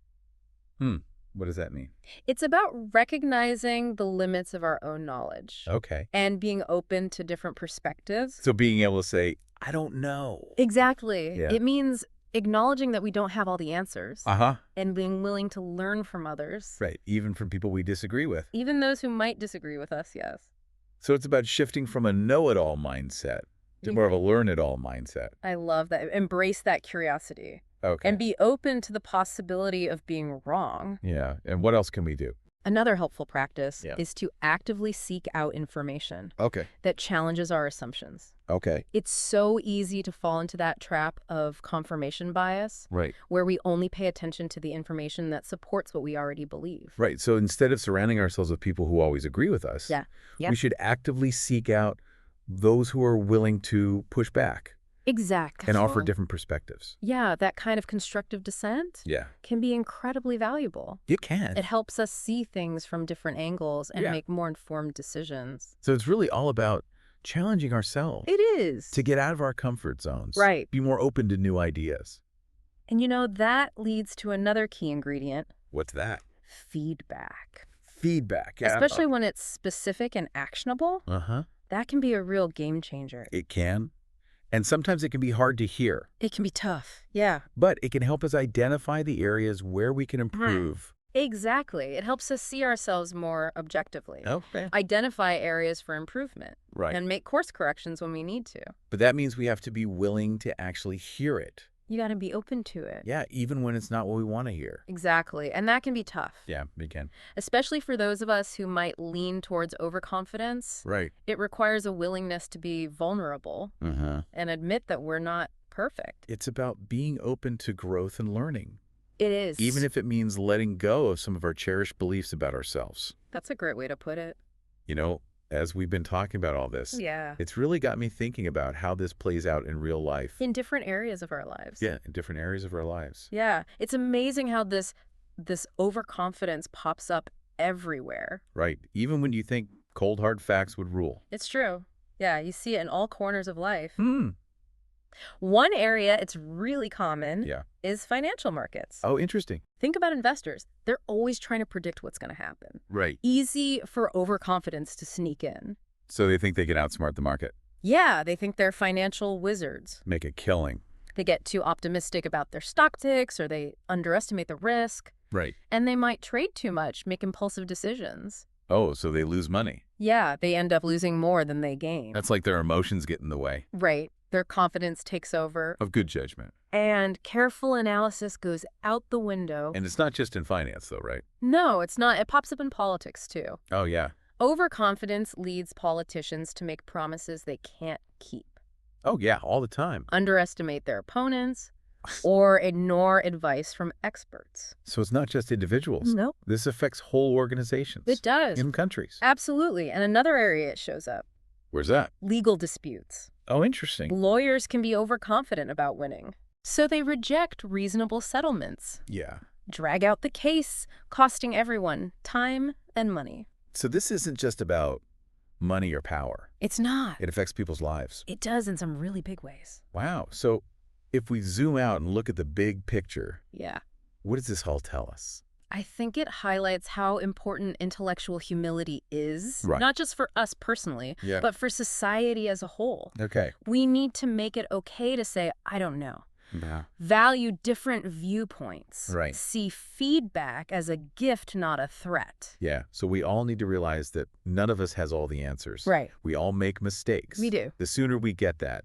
What does that mean? It's about recognizing the limits of our own knowledge Okay. and being open to different perspectives. So being able to say, I don't know. Exactly. Yeah. It means acknowledging that we don't have all the answers Uh-huh. and being willing to learn from others, Right. Even from people we disagree with. even those who might disagree with us, yes. So it's about shifting from a know-it-all mindset to more of a learn-it-all mindset. I love that. Embrace that curiosity Okay. and be open to the possibility of being wrong. Yeah. And what else can we do? Another helpful practice Yeah. is to actively seek out information Okay. that challenges our assumptions. Okay. It's so easy to fall into that trap of confirmation bias, Right. where we only pay attention to the information that supports what we already believe. Right. So instead of surrounding ourselves with people who always agree with us, Yeah. Yeah. we should actively seek out those who are willing to push back Exactly. and offer different perspectives. Yeah, that kind of constructive dissent Yeah. can be incredibly valuable. You can. It helps us see things from different angles and Yeah. make more informed decisions. So it's really all about challenging ourselves It is. to get out of our comfort zones. Right. Be more open to new ideas. And that leads to another key ingredient, What's that? feedback. Feedback. Yeah. Especially when it's specific and actionable, Uh-huh. that can be a real game changer. It can. And sometimes it can be hard to hear, It can be tough. Yeah. but it can help us identify the areas where we can improve. Exactly. It helps us see ourselves more objectively. Okay. Identify areas for improvement. Right. And make course corrections when we need to. But that means we have to be willing to actually hear it. You got to be open to it. Yeah, even when it's not what we want to hear. Exactly. And that can be tough. Yeah, we can. Especially for those of us who might lean towards overconfidence. Right. It requires a willingness to be vulnerable Uh-huh. and admit that we're not perfect. It's about being open to growth and learning, It is. even if it means letting go of some of our cherished beliefs about ourselves. That's a great way to put it. You know, as we've been talking about all this, Yeah. it's really got me thinking about how this plays out in real life. In different areas of our lives. Yeah, in different areas of our lives. Yeah. It's amazing how this overconfidence pops up everywhere. Right. Even when you think cold, hard facts would rule. It's true. Yeah, you see it in all corners of life. Hmm. One area it's really common Yeah. is financial markets. Oh, interesting. Think about investors. They're always trying to predict what's going to happen. Right. Easy for overconfidence to sneak in. So they think they can outsmart the market, Yeah, they think they're financial wizards. make a killing. They get too optimistic about their stock ticks or they underestimate the risk. Right. And they might trade too much, make impulsive decisions. Oh, so they lose money. Yeah, they end up losing more than they gain. That's like their emotions get in the way Right. Their confidence takes over. of good judgment. And careful analysis goes out the window. And it's not just in finance, though, right? No, it's not. It pops up in politics, too. Oh, yeah. Overconfidence leads politicians to make promises they can't keep, Oh, yeah, all the time. underestimate their opponents, or ignore advice from experts. So it's not just individuals. No, This affects whole organizations. it does. In countries. Absolutely. And another area it shows up, Where's that? legal disputes. Oh, interesting. Lawyers can be overconfident about winning, so they reject reasonable settlements, Yeah. drag out the case, costing everyone time and money. So this isn't just about money or power. It's not. It affects people's lives. It does in some really big ways. Wow. So if we zoom out and look at the big picture, Yeah. what does this all tell us? I think it highlights how important intellectual humility is, Right. not just for us personally, Yeah. but for society as a whole. Okay. We need to make it okay to say, I don't know. Yeah. Value different viewpoints. Right. See feedback as a gift, not a threat. Yeah. So we all need to realize that none of us has all the answers. Right. We all make mistakes. We do. The sooner we get that,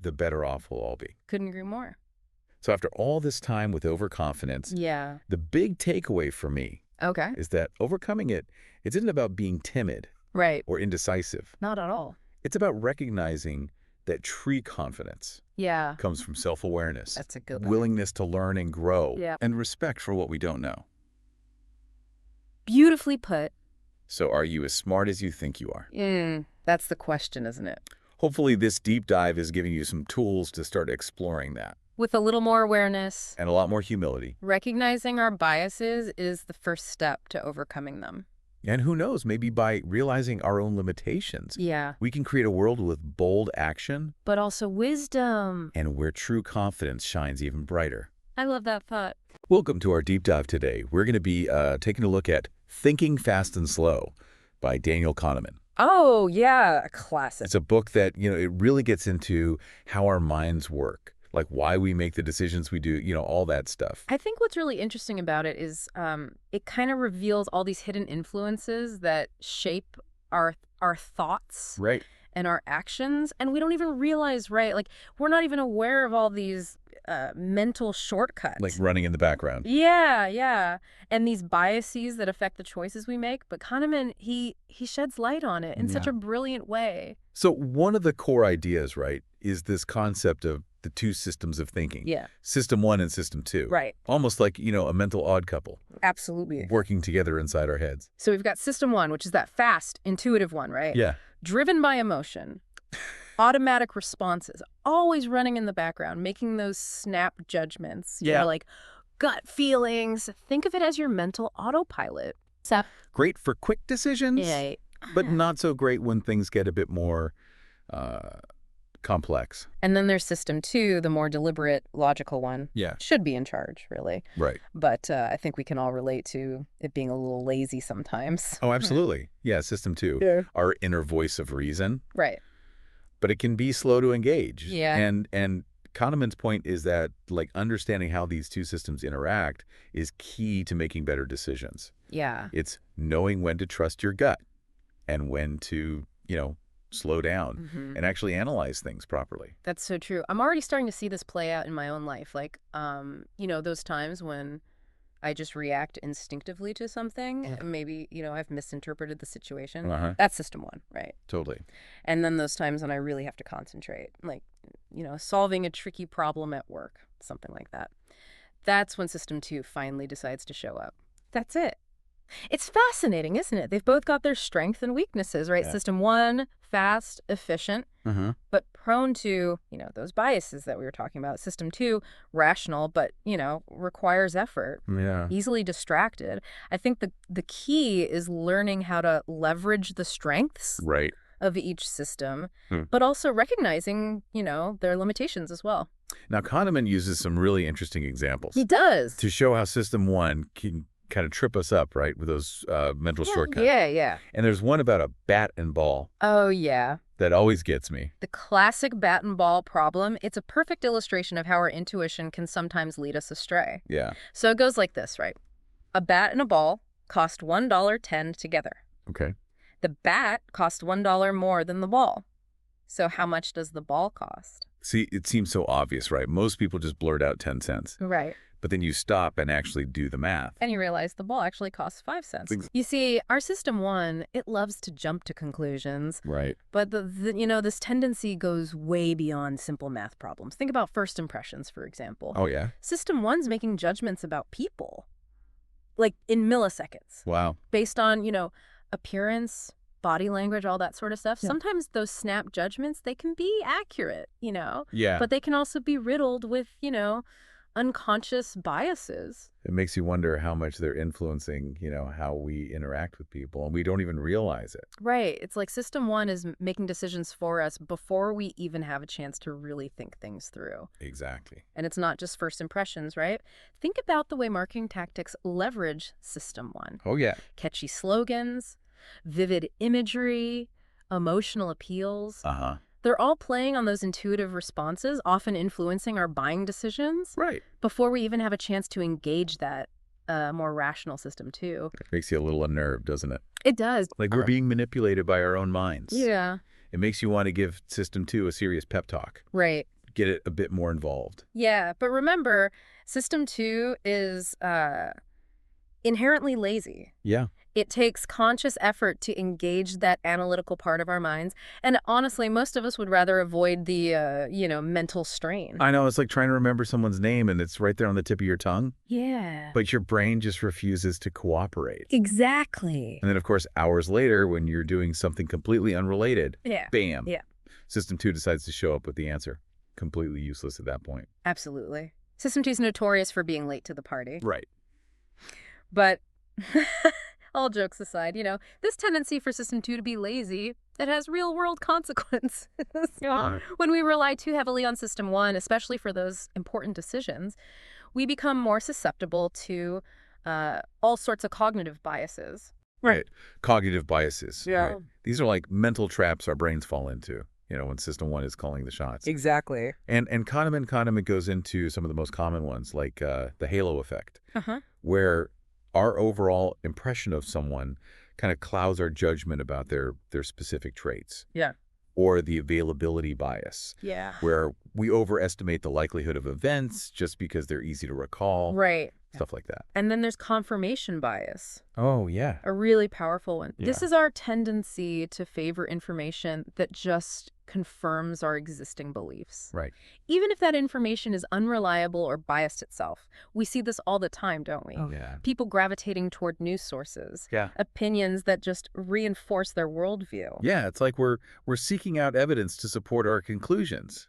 the better off we'll all be. Couldn't agree more. So after all this time with overconfidence, Yeah. the big takeaway for me Okay. is that overcoming it isn't about being timid Right. or indecisive. Not at all. It's about recognizing that true confidence Yeah. comes from self-awareness, That's a good one. willingness to learn and grow, Yeah. and respect for what we don't know. Beautifully put. So are you as smart as you think you are? That's the question, isn't it? Hopefully this deep dive is giving you some tools to start exploring that, With a little more awareness, and a lot more humility. recognizing our biases is the first step to overcoming them. And who knows, maybe by realizing our own limitations, Yeah. we can create a world with bold action But also wisdom. and where true confidence shines even brighter. I love that thought. Welcome to our deep dive today. We're going to be taking a look at Thinking Fast and Slow by Daniel Kahneman. Oh, yeah, a classic. It's a book that, it really gets into how our minds work, like why we make the decisions we do, all that stuff. I think what's really interesting about it is it kind of reveals all these hidden influences that shape our thoughts Right. and our actions, and we don't even realize, right? Like, we're not even aware of all these mental shortcuts. Like running in the background. Yeah, yeah. And these biases that affect the choices we make. But Kahneman, he sheds light on it in such Yeah. a brilliant way. So one of the core ideas, right, is this concept of the two systems of thinking. Yeah, System 1 and System 2. right. Almost like, a mental odd couple Absolutely. working together inside our heads. So we've got system 1, which is that fast, intuitive one, right? Yeah. Driven by emotion. Automatic responses, always running in the background, making those snap judgments. Yeah. Like gut feelings. Think of it as your mental autopilot. So, Great for quick decisions, yeah. but not so great when things get a bit more complex. And then there's system 2, the more deliberate, logical one. Yeah. Should be in charge, really. Right. But I think we can all relate to it being a little lazy sometimes. Oh, absolutely. Yeah, System 2, Yeah. our inner voice of reason, Right. but it can be slow to engage. Yeah. And Kahneman's point is that, like, understanding how these two systems interact is key to making better decisions. Yeah. It's knowing when to trust your gut and when to, slow down Mhm. and actually analyze things properly. That's so true. I'm already starting to see this play out in my own life. Like, those times when I just react instinctively to something. Yeah. Maybe, I've misinterpreted the situation. Uh-huh. That's system 1, right? Totally. And then those times when I really have to concentrate, like, solving a tricky problem at work, something like that. That's when system 2 finally decides to show up. That's it. It's fascinating, isn't it? They've both got their strengths and weaknesses, right? Yeah. System 1, fast, efficient, Uh-huh. but prone to, those biases that we were talking about. System 2, rational, but, requires effort, Yeah. easily distracted. I think the key is learning how to leverage the strengths Right. of each system, Hmm. but also recognizing, their limitations as well. Now, Kahneman uses some really interesting examples He does. to show how System 1 can kind of trip us up, right, with those mental shortcuts. Yeah. And there's one about a bat and ball Oh, yeah. that always gets me. The classic bat and ball problem, it's a perfect illustration of how our intuition can sometimes lead us astray. Yeah. So it goes like this, right? A bat and a ball cost $1.10 together. Okay. The bat cost $1 more than the ball. So how much does the ball cost? See, it seems so obvious, right? Most people just blurt out 10 cents. Right. But then you stop and actually do the math. And you realize the ball actually costs 5 cents. Ex- You see, our system 1, it loves to jump to conclusions. Right. But this tendency goes way beyond simple math problems. Think about first impressions, for example. Oh, yeah? System 1's making judgments about people, like in milliseconds, Wow. based on, appearance, body language, all that sort of stuff. Yeah. Sometimes those snap judgments, they can be accurate, Yeah. but they can also be riddled with, unconscious biases. It makes you wonder how much they're influencing, how we interact with people, and we don't even realize it. Right. It's like system 1 is making decisions for us before we even have a chance to really think things through. Exactly. And it's not just first impressions, right? Think about the way marketing tactics leverage system 1. Oh, yeah. Catchy slogans, vivid imagery, emotional appeals. Uh-huh. They're all playing on those intuitive responses, often influencing our buying decisions Right. before we even have a chance to engage that more rational system 2. It makes you a little unnerved, doesn't it? It does. Like we're being manipulated by our own minds. Yeah. It makes you want to give System 2 a serious pep talk. Right. Get it a bit more involved. Yeah, but remember, system 2 is inherently lazy. Yeah. It takes conscious effort to engage that analytical part of our minds. And honestly, most of us would rather avoid the, mental strain. I know, it's like trying to remember someone's name and it's right there on the tip of your tongue, Yeah. but your brain just refuses to cooperate. Exactly. And then, of course, hours later, when you're doing something completely unrelated, Yeah. bam, Yeah. System 2 decides to show up with the answer. Completely useless at that point. Absolutely. System 2 is notorious for being late to the party. Right. But all jokes aside, this tendency for system 2 to be lazy, it has real-world consequences. When we rely too heavily on system 1, especially for those important decisions, we become more susceptible to all sorts of cognitive biases. Right. Cognitive biases. Yeah. Right. These are like mental traps our brains fall into, when System 1 is calling the shots. Exactly. And Kahneman goes into some of the most common ones, like the halo effect, Uh-huh. where our overall impression of someone kind of clouds our judgment about their specific traits. Yeah. Or the availability bias, Yeah. where we overestimate the likelihood of events just because they're easy to recall, Right. stuff like that. And then there's confirmation bias, Oh, yeah. a really powerful one. This Yeah. is our tendency to favor information that just confirms our existing beliefs. Right. Even if that information is unreliable or biased itself. We see this all the time, don't we? Oh. Yeah. People gravitating toward news sources, Yeah. opinions that just reinforce their worldview. Yeah, it's like we're seeking out evidence to support our conclusions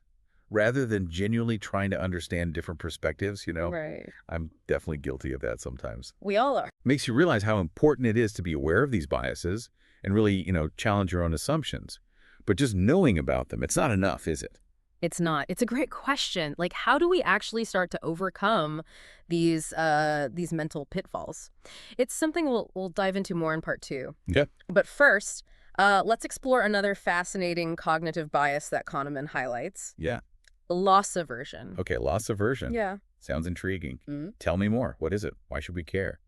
rather than genuinely trying to understand different perspectives, Right. I'm definitely guilty of that sometimes. We all are. Makes you realize how important it is to be aware of these biases and really, challenge your own assumptions. But just knowing about them, it's not enough, is it? It's not. It's a great question. Like, how do we actually start to overcome these mental pitfalls? It's something we'll dive into more in part 2. Yeah. But first, let's explore another fascinating cognitive bias that Kahneman highlights: Yeah. loss aversion. Okay, loss aversion. Yeah. Sounds intriguing. Mhm. Tell me more. What is it? Why should we care?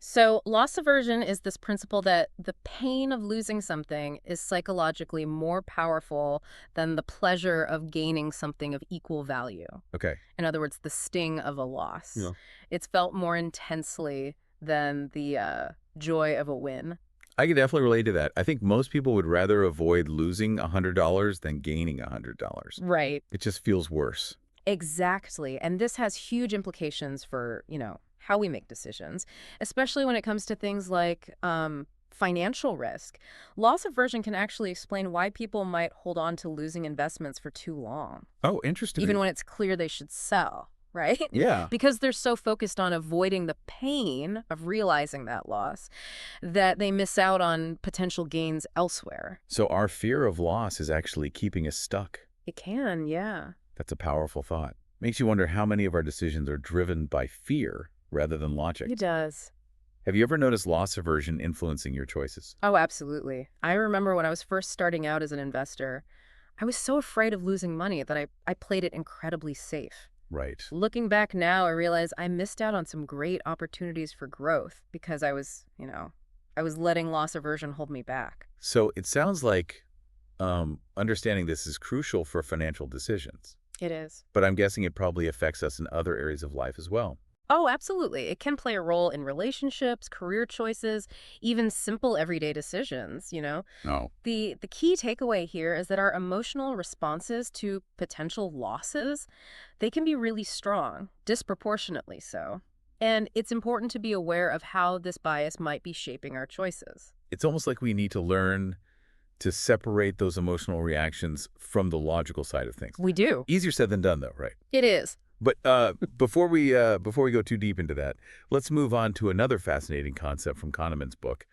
So loss aversion is this principle that the pain of losing something is psychologically more powerful than the pleasure of gaining something of equal value. Okay. In other words, the sting of a loss. Yeah. It's felt more intensely than the joy of a win. I can definitely relate to that. I think most people would rather avoid losing $100 than gaining $100. Right. It just feels worse. Exactly. And this has huge implications for, how we make decisions, especially when it comes to things like financial risk. Loss aversion can actually explain why people might hold on to losing investments for too long, Oh, interesting. even when it's clear they should sell, right? Yeah. Because they're so focused on avoiding the pain of realizing that loss that they miss out on potential gains elsewhere. So our fear of loss is actually keeping us stuck. It can, yeah. That's a powerful thought. Makes you wonder how many of our decisions are driven by fear rather than logic. It does. Have you ever noticed loss aversion influencing your choices? Oh, absolutely. I remember when I was first starting out as an investor, I was so afraid of losing money that I played it incredibly safe. Right. Looking back now, I realize I missed out on some great opportunities for growth because I was letting loss aversion hold me back. So it sounds like understanding this is crucial for financial decisions, It is. but I'm guessing it probably affects us in other areas of life as well. Oh, absolutely. It can play a role in relationships, career choices, even simple everyday decisions, No. The key takeaway here is that our emotional responses to potential losses, they can be really strong, disproportionately so. And it's important to be aware of how this bias might be shaping our choices. It's almost like we need to learn to separate those emotional reactions from the logical side of things. We do. Easier said than done, though, right? It is. But before we go too deep into that, let's move on to another fascinating concept from Kahneman's book,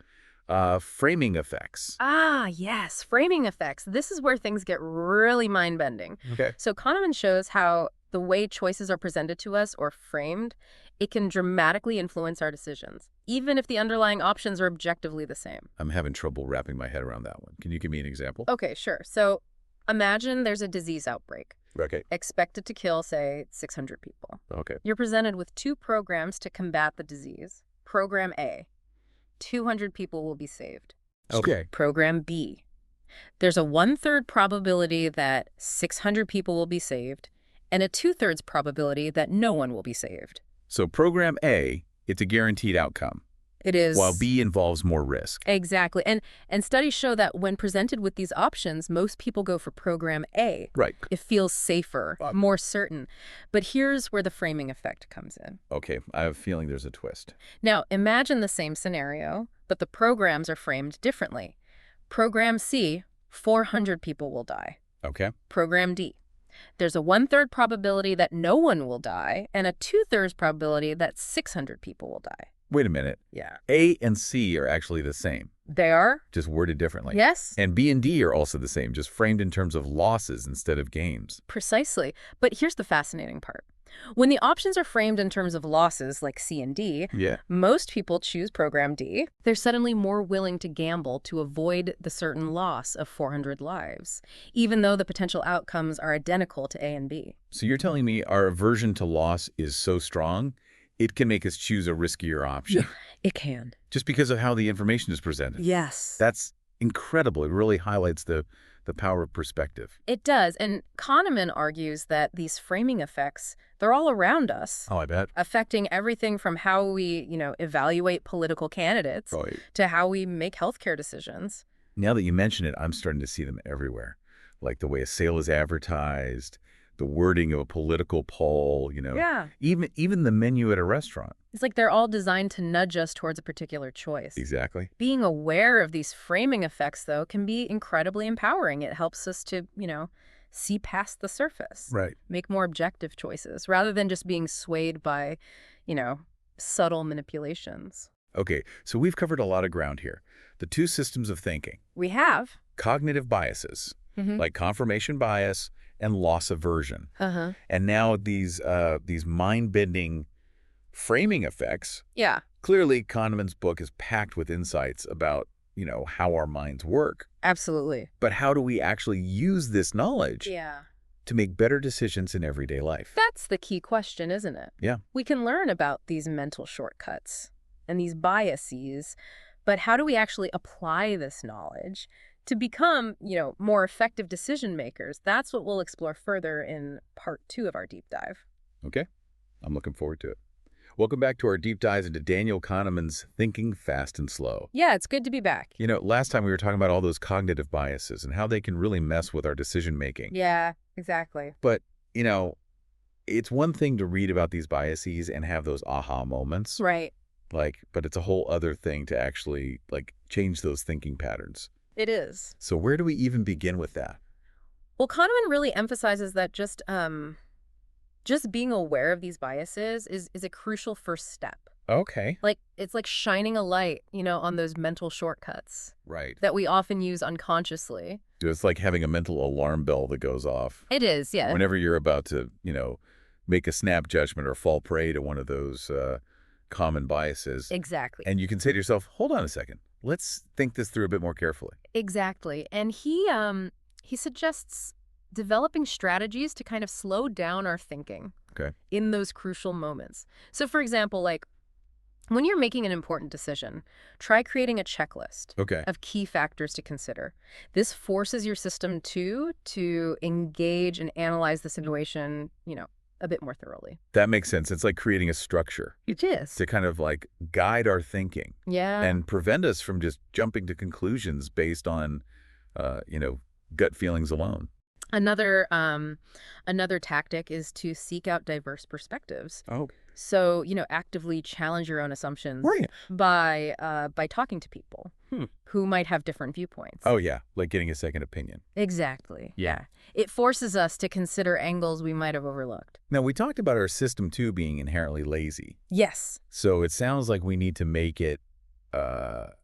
framing effects. Ah, yes, framing effects. This is where things get really mind-bending. Okay. So Kahneman shows how the way choices are presented to us or framed, it can dramatically influence our decisions, even if the underlying options are objectively the same. I'm having trouble wrapping my head around that one. Can you give me an example? Okay, sure. So imagine there's a disease outbreak, Okay. expected to kill, say, 600 people. Okay. You're presented with 2 programs to combat the disease. Program A, 200 people will be saved. Okay. Program B, there's a 1/3 probability that 600 people will be saved and a 2/3 probability that no one will be saved. So program A, it's a guaranteed outcome, It is. while B involves more risk. Exactly. And studies show that when presented with these options, most people go for program A. Right. It feels safer, more certain. But here's where the framing effect comes in. Okay. I have a feeling there's a twist. Now, imagine the same scenario, but the programs are framed differently. Program C, 400 people will die. Okay. Program D, there's a 1/3 probability that no one will die and a 2/3 probability that 600 people will die. Wait a minute. Yeah. A and C are actually the same, They are? just worded differently. Yes, And B and D are also the same, just framed in terms of losses instead of gains. precisely. But here's the fascinating part. When the options are framed in terms of losses like C and D, Yeah. most people choose program D. They're suddenly more willing to gamble to avoid the certain loss of 400 lives, even though the potential outcomes are identical to A and B. So you're telling me our aversion to loss is so strong, it can make us choose a riskier option It can. just because of how the information is presented. Yes. That's incredible. It really highlights the power of perspective. It does, and Kahneman argues that these framing effects, they're all around us, Oh, I bet. affecting everything from how we, evaluate political candidates Right. to how we make healthcare decisions. Now that you mention it, I'm starting to see them everywhere. Like the way a sale is advertised, the wording of a political poll, Yeah. even the menu at a restaurant. It's like they're all designed to nudge us towards a particular choice. Exactly. Being aware of these framing effects, though, can be incredibly empowering. It helps us to, see past the surface, Right. make more objective choices, rather than just being swayed by, subtle manipulations. Okay, so we've covered a lot of ground here. The two systems of thinking, We have. cognitive biases, Mm-hmm. like confirmation bias and loss aversion. Uh-huh. And now these mind-bending framing effects. Yeah. Clearly, Kahneman's book is packed with insights about, how our minds work. Absolutely. But how do we actually use this knowledge Yeah. to make better decisions in everyday life? That's the key question, isn't it? Yeah. We can learn about these mental shortcuts and these biases, but how do we actually apply this knowledge to become, more effective decision makers? That's what we'll explore further in part 2 of our deep dive. Okay, I'm looking forward to it. Welcome back to our deep dives into Daniel Kahneman's Thinking Fast and Slow. Yeah, it's good to be back. Last time we were talking about all those cognitive biases and how they can really mess with our decision making. Yeah, exactly. But, it's one thing to read about these biases and have those aha moments. Right. But it's a whole other thing to actually, change those thinking patterns. It is. So where do we even begin with that? Well, Kahneman really emphasizes that just being aware of these biases is a crucial first step. Okay. It's like shining a light, on those mental shortcuts Right. that we often use unconsciously. It's like having a mental alarm bell that goes off It is, yeah. whenever you're about to, make a snap judgment or fall prey to one of those common biases. Exactly. And you can say to yourself, hold on a second. Let's think this through a bit more carefully. Exactly. And he suggests developing strategies to kind of slow down our thinking Okay. in those crucial moments. So, for example, when you're making an important decision, try creating a checklist Okay. of key factors to consider. This forces your system to engage and analyze the situation, a bit more thoroughly. That makes sense. It's like creating a structure It is. to kind of guide our thinking Yeah. and prevent us from just jumping to conclusions based on, gut feelings alone. Another tactic is to seek out diverse perspectives. Oh, So, actively challenge your own assumptions right. by talking to people who might have different viewpoints. Oh, yeah. Like getting a second opinion. Exactly. Yeah. It forces us to consider angles we might have overlooked. Now, we talked about our system, too, being inherently lazy. Yes. So it sounds like we need to make it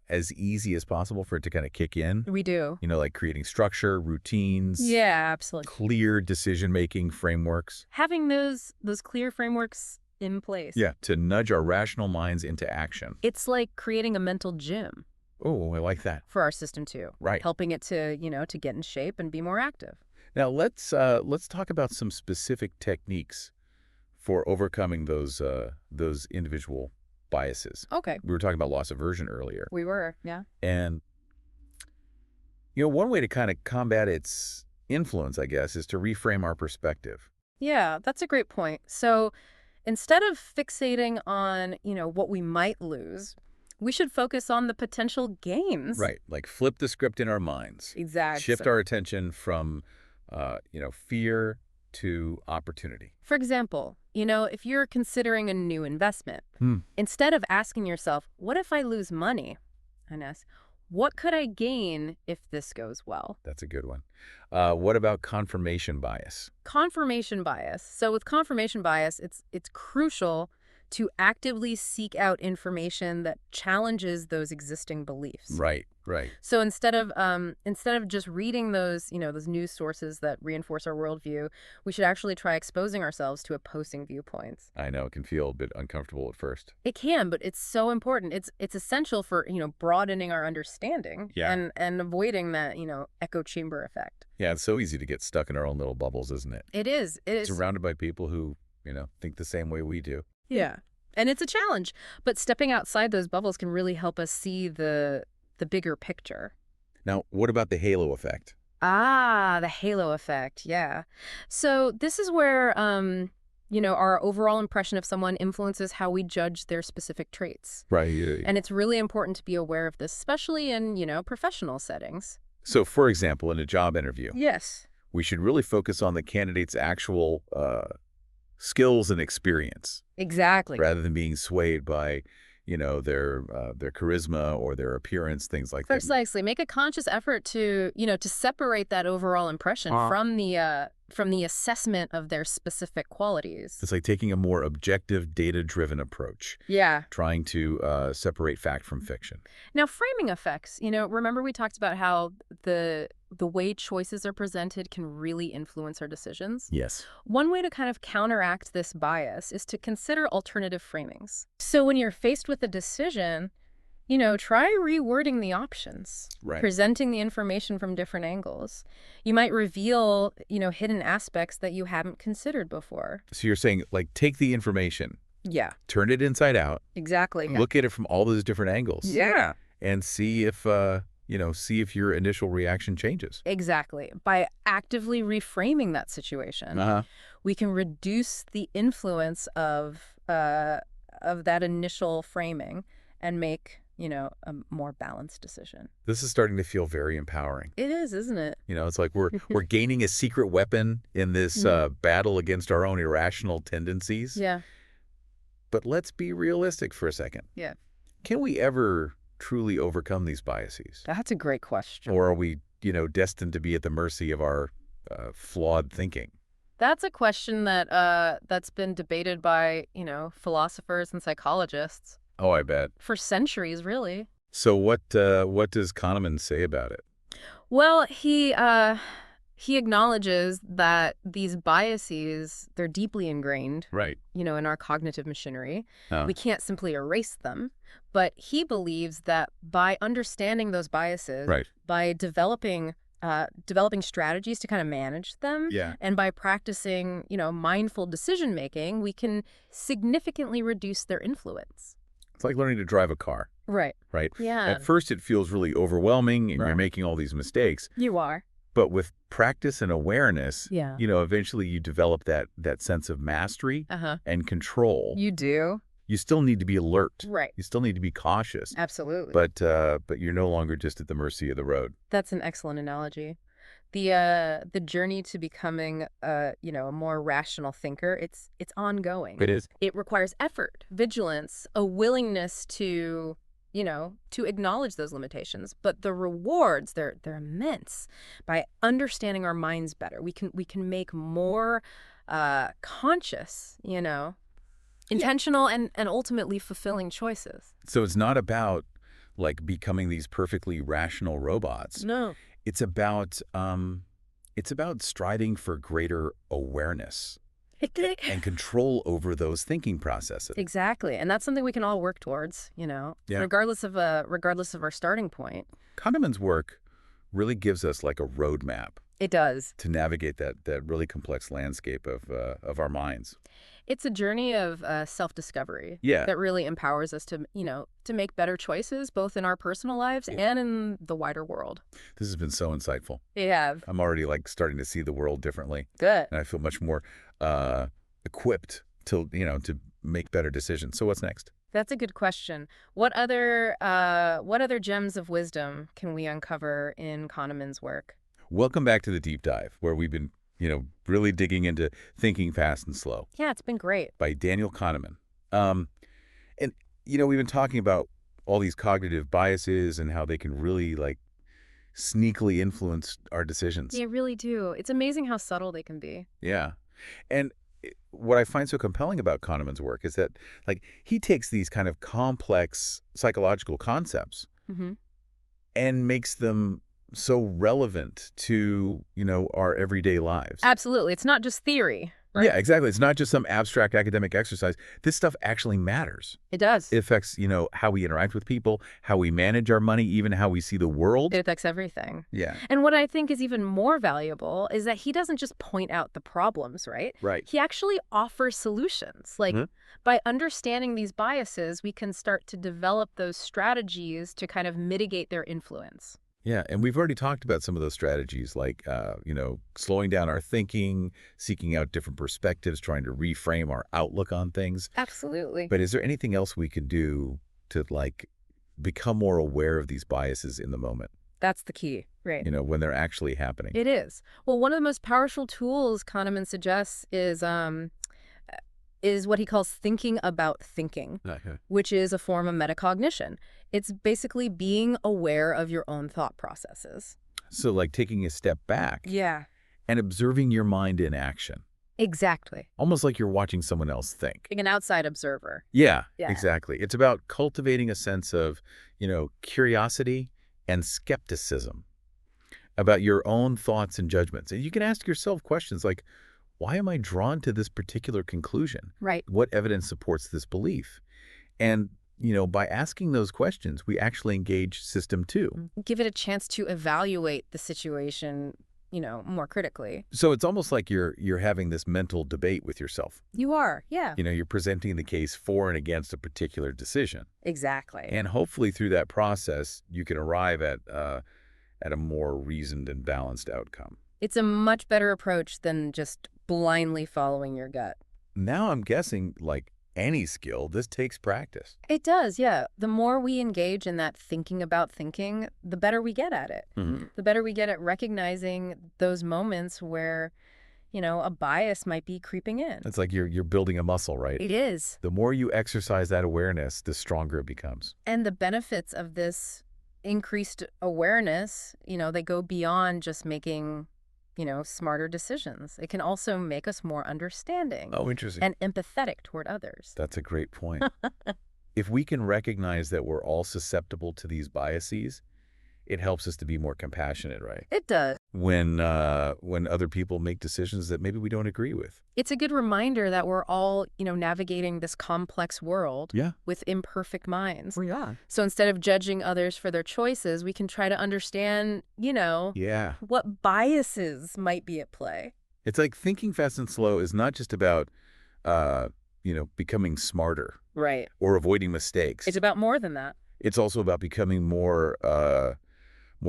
as easy as possible for it to kind of kick in. We do. Like creating structure, routines, Yeah, absolutely. clear decision-making frameworks. Having those clear frameworks in place. Yeah, to nudge our rational minds into action. It's like creating a mental gym Oh, I like that. for our system too. Right. Helping it to, to get in shape and be more active. Now, let's talk about some specific techniques for overcoming those individual biases. Okay. We were talking about loss aversion earlier. We were, yeah. And, one way to kind of combat its influence, I guess, is to reframe our perspective. Yeah, that's a great point. So instead of fixating on, what we might lose, we should focus on the potential gains. Right. Like flip the script in our minds. Exactly. Shift our attention from, fear to opportunity. For example, if you're considering a new investment, Hmm. instead of asking yourself, what if I lose money? And ask, what could I gain if this goes well? That's a good one. What about confirmation bias? Confirmation bias. So with confirmation bias, it's crucial to actively seek out information that challenges those existing beliefs. Right, right. So instead of just reading those, those news sources that reinforce our worldview, we should actually try exposing ourselves to opposing viewpoints. I know it can feel a bit uncomfortable at first. It can, but it's so important. It's essential for, broadening our understanding and avoiding that, echo chamber effect. Yeah, it's so easy to get stuck in our own little bubbles, isn't it? It is. It is. Surrounded by people who, think the same way we do. Yeah. And it's a challenge, but stepping outside those bubbles can really help us see the bigger picture. Now, what about the halo effect? Ah, the halo effect. Yeah. So this is where, our overall impression of someone influences how we judge their specific traits. Right. Yeah. And it's really important to be aware of this, especially in, professional settings. So, for example, in a job interview, Yes. we should really focus on the candidate's actual skills and experience Exactly. rather than being swayed by, their charisma or their appearance, things like that. Precisely. Make a conscious effort to, to separate that overall impression from the assessment of their specific qualities. It's like taking a more objective, data-driven approach, Yeah. trying to separate fact from fiction. Now, framing effects, remember we talked about how the way choices are presented can really influence our decisions? Yes. One way to kind of counteract this bias is to consider alternative framings. So when you're faced with a decision, try rewording the options, Right. presenting the information from different angles. You might reveal, hidden aspects that you haven't considered before. So you're saying, like, take the information, Yeah, turn it inside out, exactly. look at it from all those different angles, Yeah. and see if your initial reaction changes. Exactly. By actively reframing that situation, Uh-huh. we can reduce the influence of that initial framing and make, a more balanced decision. This is starting to feel very empowering. It is, isn't it? It's like we're gaining a secret weapon in this battle against our own irrational tendencies. Yeah. But let's be realistic for a second. Yeah. Can we ever truly overcome these biases? That's a great question. Or are we, destined to be at the mercy of our flawed thinking? That's a question that's been debated by, philosophers and psychologists Oh, I bet. for centuries, really. So what does Kahneman say about it? Well, he acknowledges that these biases, they're deeply ingrained, Right. in our cognitive machinery. Huh. We can't simply erase them. But he believes that by understanding those biases, Right. by developing strategies to kind of manage them, Yeah. and by practicing, mindful decision making, we can significantly reduce their influence. It's like learning to drive a car, Right. right? Yeah. At first, it feels really overwhelming, and Right. you're making all these mistakes. You are. But with practice and awareness, Yeah. eventually you develop that sense of mastery Uh-huh. and control. You do. You still need to be alert. Right. You still need to be cautious. Absolutely. But you're no longer just at the mercy of the road. That's an excellent analogy. The journey to becoming a more rational thinker, it's ongoing. It is. It requires effort, vigilance, a willingness to acknowledge those limitations. But the rewards, they're immense. By understanding our minds better, we can make more conscious, intentional and ultimately fulfilling choices. So it's not about like becoming these perfectly rational robots. No. It's about striving for greater awareness and control over those thinking processes. Exactly. And that's something we can all work towards, Yeah. regardless of our starting point. Kahneman's work really gives us like a roadmap It does. to navigate that really complex landscape of our minds. It's a journey of self-discovery Yeah. that really empowers us to, to make better choices, both in our personal lives and in the wider world. This has been so insightful. Yeah. I'm already like starting to see the world differently, Good. and I feel much more equipped to make better decisions. So what's next? That's a good question. What other gems of wisdom can we uncover in Kahneman's work? Welcome back to the deep dive, where we've been, really digging into Thinking Fast and Slow Yeah, it's been great. by Daniel Kahneman. And we've been talking about all these cognitive biases and how they can really like sneakily influence our decisions. They really do. It's amazing how subtle they can be. Yeah. And what I find so compelling about Kahneman's work is that, like, he takes these kind of complex psychological concepts Hmm. and makes them so relevant to, our everyday lives. Absolutely. It's not just theory, right? Yeah, exactly. It's not just some abstract academic exercise. This stuff actually matters. It does. It affects, how we interact with people, how we manage our money, even how we see the world. It affects everything. Yeah. And what I think is even more valuable is that he doesn't just point out the problems, right? Right. He actually offers solutions. Like, Mhm. by understanding these biases, we can start to develop those strategies to kind of mitigate their influence. Yeah, and we've already talked about some of those strategies, like, slowing down our thinking, seeking out different perspectives, trying to reframe our outlook on things. Absolutely. But is there anything else we could do to, like, become more aware of these biases in the moment, That's the key, right? when they're actually happening? It is. Well, one of the most powerful tools Kahneman suggests is what he calls thinking about thinking, Okay. which is a form of metacognition. It's basically being aware of your own thought processes. So, like, taking a step back Yeah. and observing your mind in action, Exactly. almost like you're watching someone else think. Being an outside observer. Yeah, Yeah. exactly. It's about cultivating a sense of, curiosity and skepticism about your own thoughts and judgments. And you can ask yourself questions like, why am I drawn to this particular conclusion? Right. What evidence supports this belief? And, by asking those questions, we actually engage system two. Give it a chance to evaluate the situation, more critically. So it's almost like you're having this mental debate with yourself. You are. Yeah. You're presenting the case for and against a particular decision. Exactly. And hopefully through that process, you can arrive at a more reasoned and balanced outcome. It's a much better approach than just blindly following your gut. Now I'm guessing, like any skill, this takes practice. It does, yeah. The more we engage in that thinking about thinking, the better we get at it. The better we get at recognizing those moments where, a bias might be creeping in. It's like you're building a muscle, right? It is. The more you exercise that awareness, the stronger it becomes. And the benefits of this increased awareness, they go beyond just making, smarter decisions. It can also make us more understanding Oh, interesting. and empathetic toward others. That's a great point. If we can recognize that we're all susceptible to these biases, it helps us to be more compassionate, right? It does. When other people make decisions that maybe we don't agree with. It's a good reminder that we're all, navigating this complex world Yeah. with imperfect minds. Yeah. So instead of judging others for their choices, we can try to understand, Yeah. what biases might be at play. It's like thinking fast and slow is not just about, becoming smarter Right. or avoiding mistakes. It's about more than that. It's also about becoming more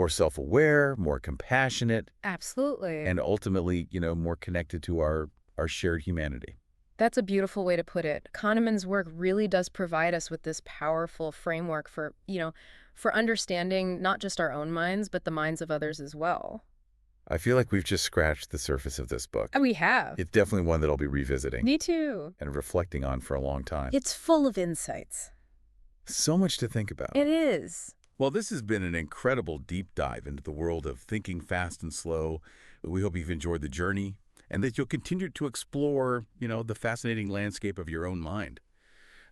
self-aware, more compassionate, Absolutely. and ultimately, more connected to our shared humanity. That's a beautiful way to put it. Kahneman's work really does provide us with this powerful framework for, for understanding not just our own minds, but the minds of others as well. I feel like we've just scratched the surface of this book. And we have. It's definitely one that I'll be revisiting Me too. and reflecting on for a long time. It's full of insights. So much to think about. It is. Well, this has been an incredible deep dive into the world of thinking fast and slow. We hope you've enjoyed the journey and that you'll continue to explore, the fascinating landscape of your own mind.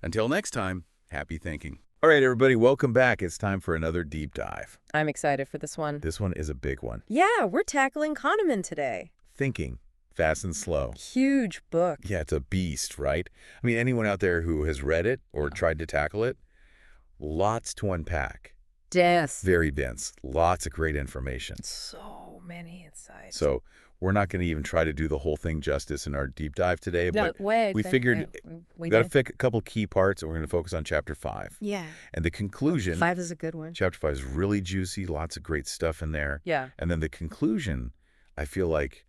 Until next time, happy thinking. All right, everybody, welcome back. It's time for another deep dive. I'm excited for this one. This one is a big one. Yeah, we're tackling Kahneman today. Thinking fast and slow. Huge book. Yeah, it's a beast, right? I mean, anyone out there who has read it or tried to tackle it, lots to unpack. Dense. Very dense. Lots of great information. So many insights. So we're not going to even try to do the whole thing justice in our deep dive today, but we figured we got to pick a couple key parts, and we're going to focus on Chapter 5. Yeah. And the conclusion, 5 is a good one. Chapter 5 is really juicy, lots of great stuff in there. Yeah. And then the conclusion, I feel like,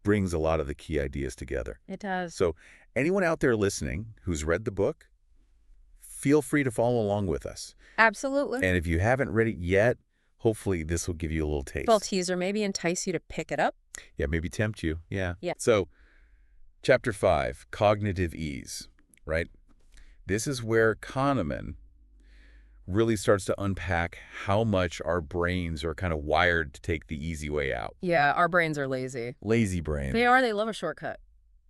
brings a lot of the key ideas together. It does. So anyone out there listening who's read the book, feel free to follow along with us. Absolutely. And if you haven't read it yet, hopefully this will give you a little taste. Well, teaser, maybe entice you to pick it up. Yeah, maybe tempt you. Yeah. Yeah. So, Chapter 5, Cognitive Ease, right? This is where Kahneman really starts to unpack how much our brains are kind of wired to take the easy way out. Yeah, our brains are lazy. Lazy brain. They are. They love a shortcut.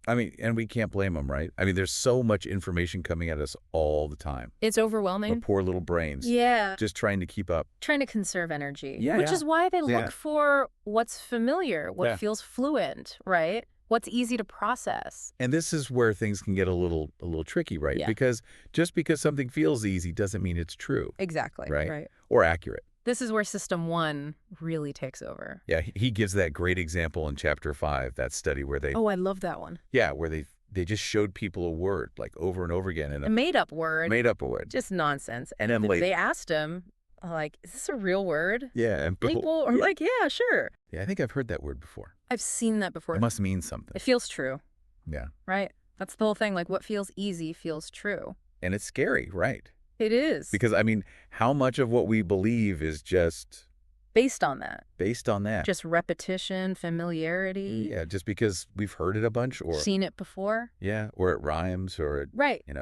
I mean, and we can't blame them, right? I mean, there's so much information coming at us all the time. It's Our overwhelming. poor little brains Yeah. just trying to keep up. Trying to conserve energy, Yeah, which yeah. is why they Yeah. look for what's familiar, what Yeah. feels fluent, right? What's easy to process. And this is where things can get a little tricky, right? Yeah. Because just because something feels easy doesn't mean it's true, Exactly. right? Or accurate. This is where System 1 really takes over. Yeah, he gives that great example in chapter 5, that study where they, Oh, I love that one. where they just showed people a word like over and over again and A made-up word. made up a word. Just nonsense. And then later, They asked him, like, is this a real word? yeah, and People are like, yeah, sure. yeah, I think I've heard that word before. I've seen that before. It must mean something. It feels true, Yeah, right? That's the whole thing. Like, what feels easy feels true. and it's scary, right? It is. Because I mean, how much of what we believe is just based on that. based on that? Just repetition, familiarity. Yeah, just because we've heard it a bunch, or Seen it before. or it rhymes, or it, Right. I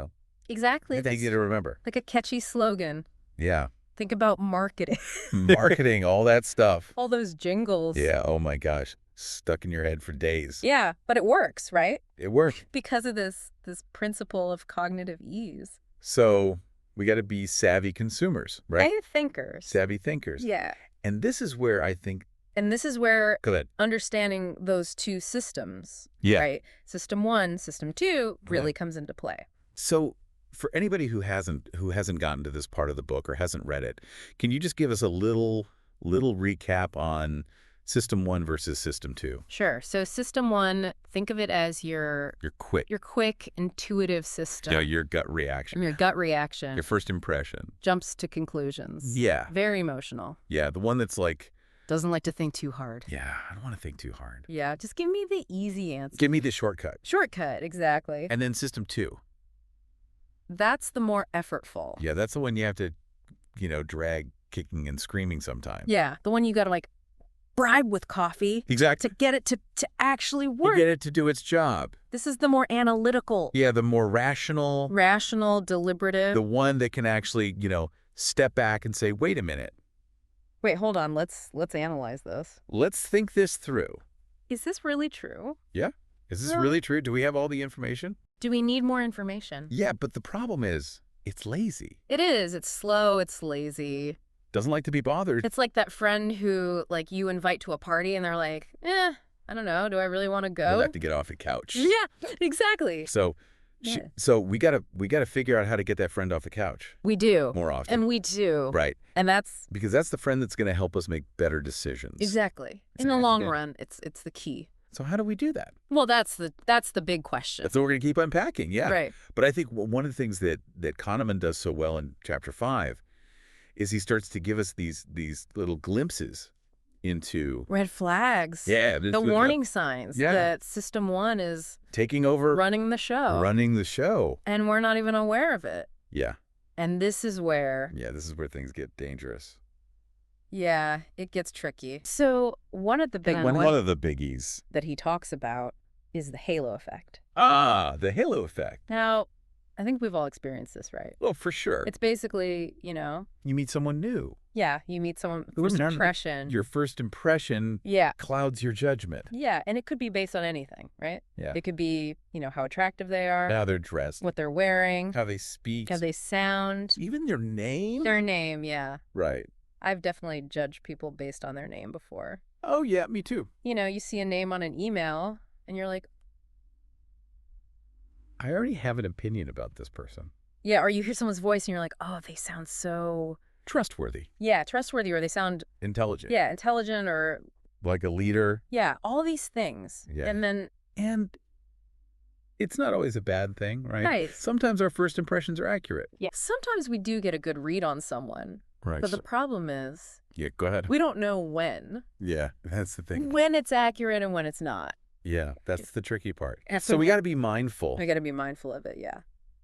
Exactly. think It's you to remember. like a catchy slogan. Yeah, Think about marketing. marketing, all that stuff. All those jingles. Yeah, oh my gosh, stuck in your head for days. Yeah, but it works, right? It worked. Because of this principle of cognitive ease. So we got to be savvy consumers, right? And thinkers. Savvy thinkers. Yeah. And this is where I think. And this is where Go ahead. understanding those two systems, Yeah. right? System 1, System 2 really comes into play. So for anybody who hasn't gotten to this part of the book or hasn't read it, can you just give us a little recap on System 1 versus System 2? Sure. So System 1, think of it as your Quick, intuitive system. your gut reaction, Your gut reaction. your first impression. Jumps to conclusions. Yeah. Very emotional. Yeah, the one that's like, Doesn't like to think too hard. yeah, I don't want to think too hard. Yeah, just give me the easy answer. Give me the shortcut. Shortcut, exactly. And then System 2. That's the more effortful. Yeah, that's the one you have to, drag kicking and screaming sometimes. Yeah, the one you got to like bribe with coffee Exactly. to get it to actually To work. get it to do its job. This is the more analytical, Yeah, the more rational, rational, deliberative. the one that can actually, step back and say, wait a minute, Wait, hold on. Let's analyze this. let's think this through. Is this really true? Is this Yeah. really true? Do we have all the information? Do we need more information? Yeah, but the problem is it's lazy. It is. It's slow. It's lazy. Doesn't like to be bothered. It's like that friend who, like, you invite to a party and they're like, I don't know. Do I really want to They go? like to get off the couch. Yeah, exactly. So, Yeah. so we gotta figure out how to get that friend off the couch We do. more often. And we do. Right. And that's Because that's the friend that's going to help us make better decisions. exactly. In the long run, it's the key. So how do we do that? Well, that's the big question. That's what we're going to keep unpacking. Yeah. Right. But I think one of the things that Kahneman does so well in chapter 5 is he starts to give us these little glimpses into Red flags. The warning signs Yeah. that System 1 is taking over, running the show. running the show. And we're not even aware of it. Yeah. And this is where, Yeah, this is where things get dangerous. yeah, it gets tricky. So one of the big One ones of the biggies. that he talks about is the halo effect. The halo effect. Now, I think we've all experienced this, right? Well, for sure. It's basically, You meet someone new. yeah, you meet someone, Who first remember- impression. Your first impression Yeah. clouds your judgment. Yeah, and it could be based on anything, right? Yeah. It could be, how attractive they are, How they're dressed. what they're wearing, How they speak. how they sound, Even their name. their name, yeah. Right. I've definitely judged people based on their name before. Oh, yeah, me too. You see a name on an email and you're like, I already have an opinion about this person. yeah, or you hear someone's voice and you're like, oh, they sound so, Trustworthy. yeah, trustworthy, or they sound, Intelligent. yeah, intelligent, or, Like a leader. yeah, all these things. Yeah. And then, And it's not always a bad thing, right? Right. Sometimes our first impressions are accurate. yeah, sometimes we do get a good read on someone. Right. But the problem is, Yeah, go ahead. we don't know when. Yeah, that's the thing. When it's accurate and when it's not. Yeah, that's the tricky part. That's So what we we- got to be mindful We got to be mindful of it, yeah.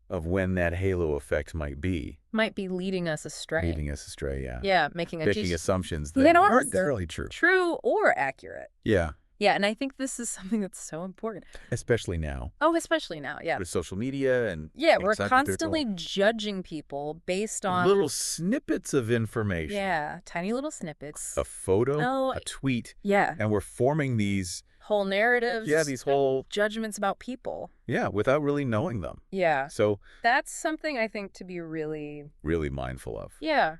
of when that halo effect might be Might be leading us astray. leading us astray. Yeah. Yeah, making assumptions You that know, aren't it's- necessarily true. true or accurate. Yeah, Yeah, and I think this is something that's so important. especially now Oh, especially now, yeah. with social media and Yeah, we're exactly, there's constantly judging people based on little snippets of information. yeah, tiny little snippets. A photo, Oh, a tweet, yeah. and we're forming these whole narratives. Yeah, these whole, judgments about people. yeah, without really knowing them. Yeah. So That's something I think to be really, really mindful of.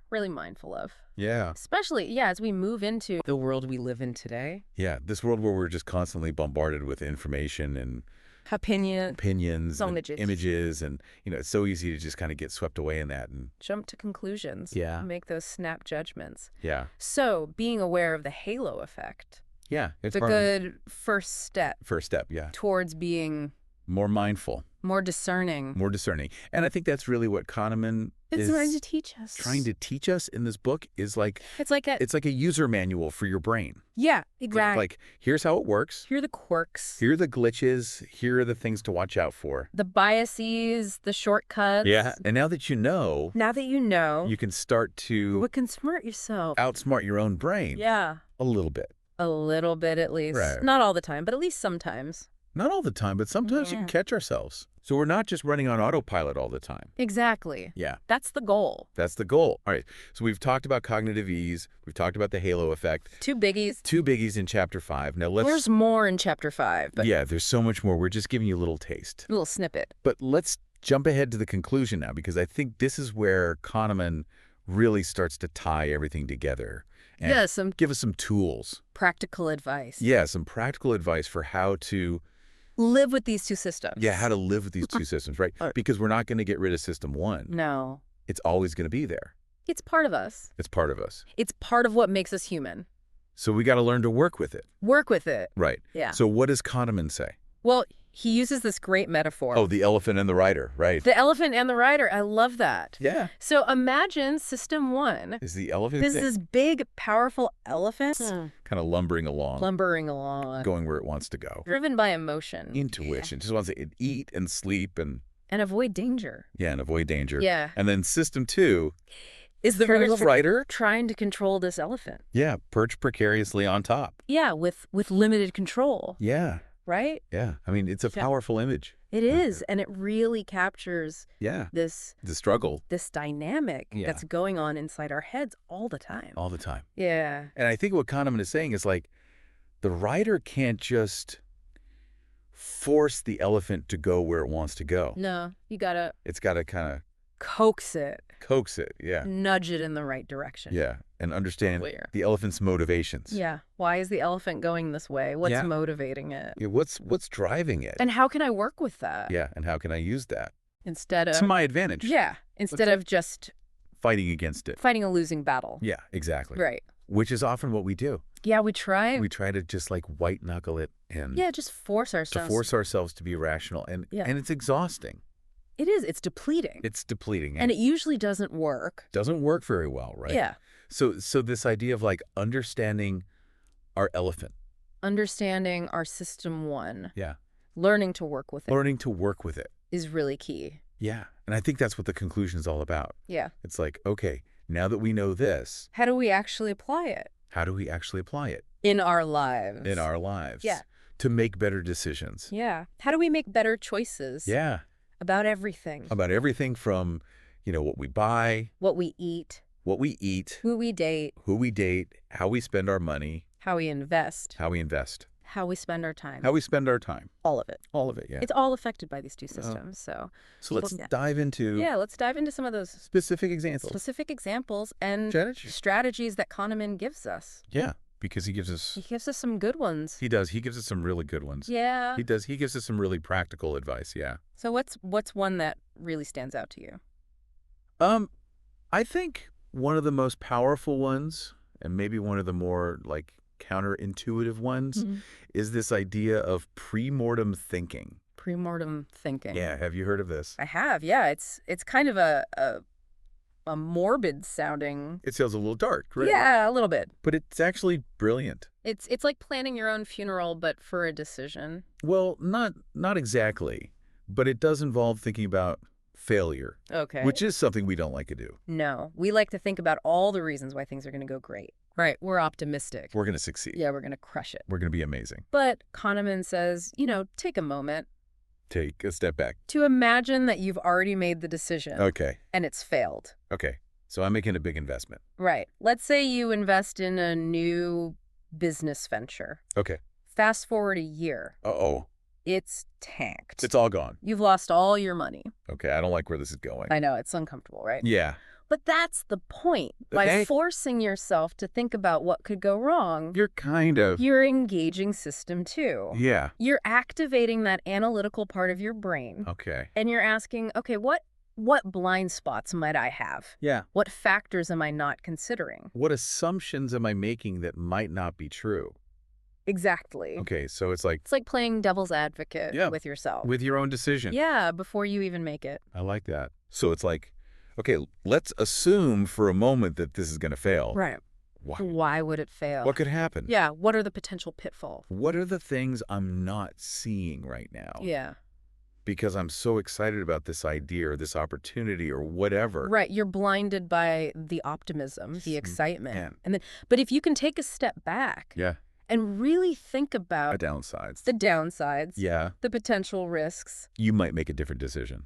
really mindful of. Yeah. Especially, as we move into the world we live in today. Yeah, this world where we're just constantly bombarded with information and opinions and images, and it's so easy to just kind of get swept away in that. And jump to conclusions. Yeah. Make those snap judgments. yeah, So being aware of the halo effect, yeah, it's the part of good first step the first step. Yeah, towards being more mindful, more discerning. more discerning, and I think that's really what Kahneman It's is trying to teach us. trying to teach us in this book. Is like It's like it's like a user manual for your brain. yeah, exactly. Like, here's how it works. Here are the quirks, Here are the glitches. Here are the things to watch out for. the biases, the shortcuts. Yeah, and now that you know, Now that you know, you can start to what can smart yourself. outsmart your own brain Yeah. a little bit. A little bit at least. Right. Not all the time, but at least sometimes. Not all the time, but sometimes you can catch ourselves. So we're not just running on autopilot all the time. Exactly. Yeah, That's the goal. that's the goal. All right, so we've talked about cognitive ease. We've talked about the halo effect. Two biggies. Two biggies in Chapter 5. Now let's... There's more in chapter 5, but Yeah, there's so much more. We're just giving you a little taste. a little snippet. But let's jump ahead to the conclusion now, because I think this is where Kahneman really starts to tie everything together. And Yeah, some give us some tools. practical advice. Yeah, some practical advice for how to... Live with these two systems. Yeah, how to live with these two systems, right? Because we're not going to get rid of system one. No. It's always going to be there. It's part of us. It's part of us. It's part of what makes us human. So we got to learn to work with it. Work with it. Right. Yeah. So what does Kahneman say? Well, he uses this great metaphor. Oh, the elephant and the rider, right? The elephant and the rider. I love that. Yeah. So imagine system 1. Is the elephant This is this big, powerful elephant kind of lumbering along, lumbering along, going where it wants to go. driven by emotion. Intuition. Just wants to eat and sleep and avoid danger. and avoid danger. Yeah. And then system 2 Is the rider trying to control this elephant. Yeah, perch precariously on top. Yeah, with limited control, Yeah. right? Yeah. I mean, it's a Yeah. powerful image. It is, and it really captures Yeah. this The struggle dynamic Yeah. that's going on inside our heads all the time. all the time. Yeah. And I think what Kahneman is saying is like, the rider can't just force the elephant to go where it wants to go. No, you gotta It's got to kind of coax it, coax it. Yeah. nudge it in the right direction. Yeah. And understand Clear. the elephant's motivations. Yeah. Why is the elephant going this way? What's Yeah. motivating it? Yeah, what's driving it? And how can I work with that? Yeah. And how can I use that Instead of to my advantage? yeah, instead of just Fighting against it. fighting a losing battle. Yeah, exactly. Right. Which is often what we do. Yeah, we try. We try to just like white knuckle it and Yeah, just force to ourselves. force ourselves to be rational. And Yeah. and it's exhausting. It is. It's depleting. It's depleting. And it usually doesn't work. doesn't work very well, right? Yeah. So this idea of like understanding our elephant. Understanding our system 1, Yeah. learning to work with it Learning to work with it. is really key. Yeah. And I think that's what the conclusion is all about. Yeah. It's like, okay, now that we know this, How do we actually apply it how do we actually apply it in our lives? in our lives? Yeah. To make better decisions. Yeah. How do we make better choices Yeah. about everything? About everything from, what we buy, What we eat, what we eat, who we date, who we date, how we spend our money, how we invest, how we invest, how we spend our time. how we spend our time. all of it. All of it, yeah. It's all affected by these two systems. So So let's yeah. dive into yeah, let's dive into some of those specific examples. specific examples and Strategies. strategies that Kahneman gives us. Yeah, because he gives us... He gives us some good ones. He does. He gives us some really good ones. Yeah. He does. He gives us some really practical advice, yeah. So what's one that really stands out to you? I think one of the most powerful ones, and maybe one of the more, like, counterintuitive ones, is this idea of premortem thinking. Premortem thinking. Yeah, have you heard of this? I have. Yeah, it's kind of a morbid sounding. It sounds a little dark, right? Yeah, a little bit. But it's actually brilliant. It's like planning your own funeral, but for a decision. Well, not exactly, but it does involve thinking about failure, Okay. which is something we don't like to do. No, we like to think about all the reasons why things are going to go great. Right. We're optimistic. We're going to succeed. Yeah, we're going to crush it. We're going to be amazing. But Kahneman says, take a moment Take a step back. to imagine that you've already made the decision Okay. and it's failed. Okay. So I'm making a big investment. Right. Let's say you invest in a new business venture. Okay. Fast forward a year, Uh-oh. it's tanked. It's all gone. You've lost all your money. Okay, I don't like where this is going. I know, it's uncomfortable, right? Yeah. But that's the point. By Okay. forcing yourself to think about what could go wrong, You're kind of... you're engaging system 2. Yeah. You're activating that analytical part of your brain, Okay. and you're asking, okay, what blind spots might I have? Yeah. What factors am I not considering? What assumptions am I making that might not be true? Exactly. Okay, so it's like It's like playing devil's advocate Yeah. with yourself. with your own decision. Yeah, before you even make it. I like that. So it's like, okay, let's assume for a moment that this is going to fail. Right. Why? Why would it fail? What could happen? Yeah, what are the potential pitfalls? What are the things I'm not seeing right now? Yeah. Because I'm so excited about this idea or this opportunity or whatever. Right, you're blinded by the optimism, the excitement. Man. But if you can take a step back Yeah. and really think The about downsides. the downsides, Yeah. the potential risks, You might make a different decision.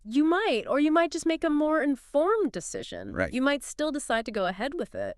you might, or you might just make a more informed decision. Right. You might still decide to go ahead with it.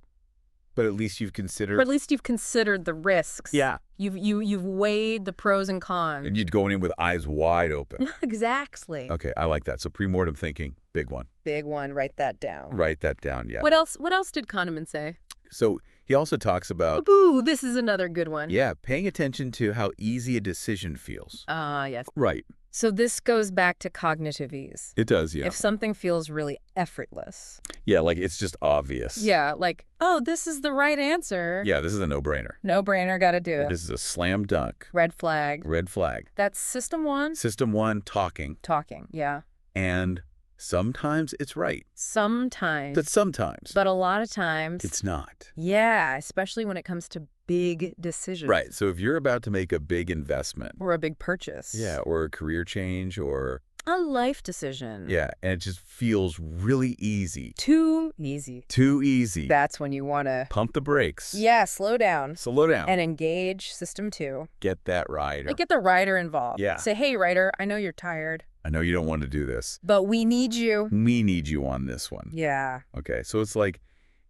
But at least you've considered... Or at least you've considered the risks. Yeah. You've weighed the pros and cons. And you'd go in with eyes wide open. Exactly. Okay, I like that. So pre-mortem thinking, big one. Big one, write that down. Write that down, yeah. What else did Kahneman say? So he also talks about, Boo, this is another good one. yeah, paying attention to how easy a decision feels. Yes. Right. So this goes back to cognitive ease. It does, yeah. If something feels really effortless. Yeah, like it's just obvious. Yeah, like, oh, this is the right answer. Yeah, this is a no-brainer. No brainer, gotta do it. This is a slam dunk. Red flag. Red flag. That's system 1. System 1, talking. Talking, yeah. And sometimes it's right. Sometimes. But sometimes But a lot of times. it's not. Yeah, especially when it comes to big decisions. Right. So if you're about to make a big investment, Or a big purchase. yeah, or a career change or, A life decision. yeah, and it just feels really easy. Too easy. Too easy. That's when you want to, Pump the brakes. yeah, slow down. Slow down. And engage system 2. Get that rider. Like, get the writer involved. Yeah. Say, hey, writer, I know you're tired, I know you don't want to do this. but we need you. We need you on this one. Yeah. Okay, so it's like,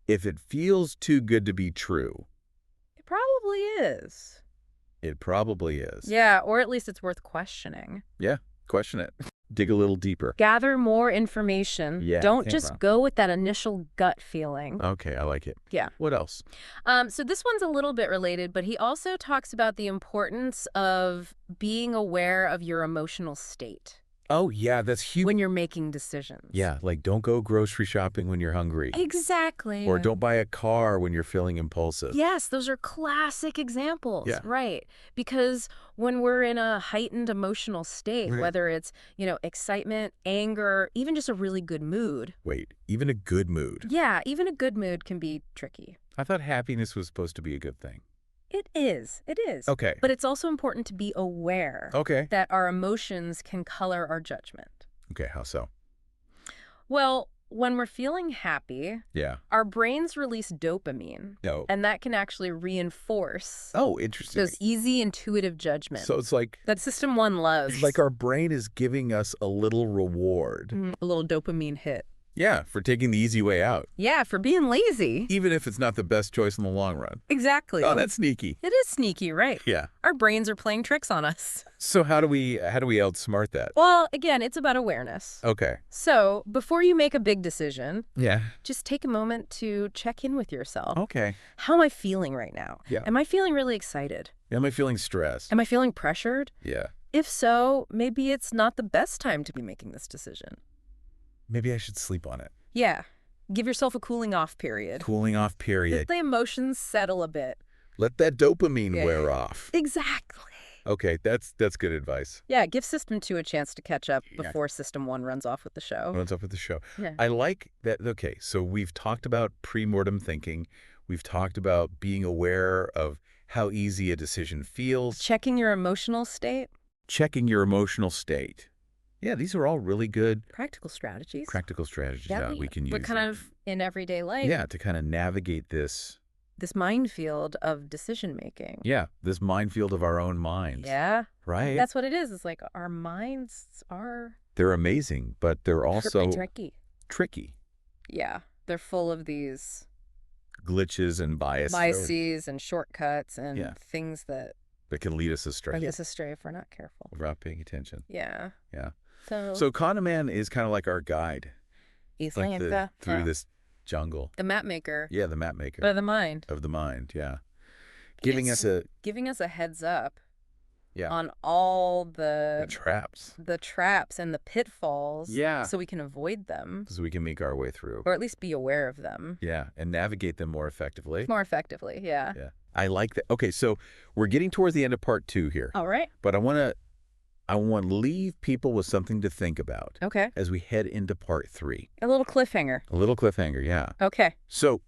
if it feels too good to be true, It probably is. it probably is. Yeah, or at least it's worth questioning. Yeah, question it. Dig a little deeper. Gather more information. Yeah, Don't yeah, just bro. go with that initial gut feeling. Okay, I like it. Yeah. What else? So this one's a little bit related, but he also talks about the importance of being aware of your emotional state Oh, yeah, that's huge. when you're making decisions. Yeah, like don't go grocery shopping when you're hungry. Exactly. Or don't buy a car when you're feeling impulsive. Yes, those are classic examples. Yeah. Right. Because when we're in a heightened emotional state, Right. whether it's, excitement, anger, even just a really good mood. Wait, even a good mood. Yeah, even a good mood can be tricky. I thought happiness was supposed to be a good thing. It is. It is. Okay. But it's also important to be aware Okay. that our emotions can color our judgment. Okay, how so? Well, when we're feeling happy, Yeah. our brains release dopamine, No. and that can actually reinforce Oh, interesting. those easy intuitive judgments So it's like that system 1 loves. it's like our brain is giving us a little reward. A little dopamine hit. Yeah, for taking the easy way out, Yeah, for being lazy. even if it's not the best choice in the long run. Exactly. Oh, that's sneaky. It is sneaky, right? Yeah. Our brains are playing tricks on us. So how do we outsmart that? Well, again, it's about awareness. Okay. So before you make a big decision, Yeah. just take a moment to check in with yourself. Okay. How am I feeling right now? Yeah. Am I feeling really excited? Am I feeling stressed? Am I feeling pressured? Yeah. If so, maybe it's not the best time to be making this decision. Maybe I should sleep on it. Yeah. Give yourself a cooling off period. Cooling off Let period. the emotions settle a bit. Let that dopamine Yeah. wear off. Exactly. Okay, that's good advice. Yeah, give System 2 a chance to catch up Yeah. before System 1 runs off with the show. What's up with the show? Yeah. I like that. Okay, so we've talked about pre-mortem thinking. We've talked about being aware of how easy a decision feels. Checking your emotional state. Checking your emotional state. Yeah, these are all really good Practical strategies. practical strategies Yeah, that we can use. But kind of in everyday life. Yeah, to kind of navigate this. This minefield of decision making. Yeah, this minefield of our own minds. Yeah. Right? That's what it is. It's like our minds are They're amazing, but they're also tricky. tricky. Yeah. They're full of these Glitches and biases. biases and shortcuts and Yeah. things that that can lead us astray. Lead us astray if we're not careful. Without paying attention. Yeah. Yeah. So Kahneman is kind of like our guide. he's Like like through this jungle. the map maker Yeah, the map maker of the mind. of the mind. Yeah. Giving us a heads up Yeah. on all the traps. the traps and the pitfalls Yeah. so we can avoid them So we can make our way through. or at least be aware of them Yeah. And navigate them more effectively. more effectively. Yeah. Yeah. I like that. Okay, so we're getting towards the end of part 2 here. All right. But I want to leave people with something to think about Okay. as we head into part 3. A little cliffhanger. A little cliffhanger, yeah. Okay. So,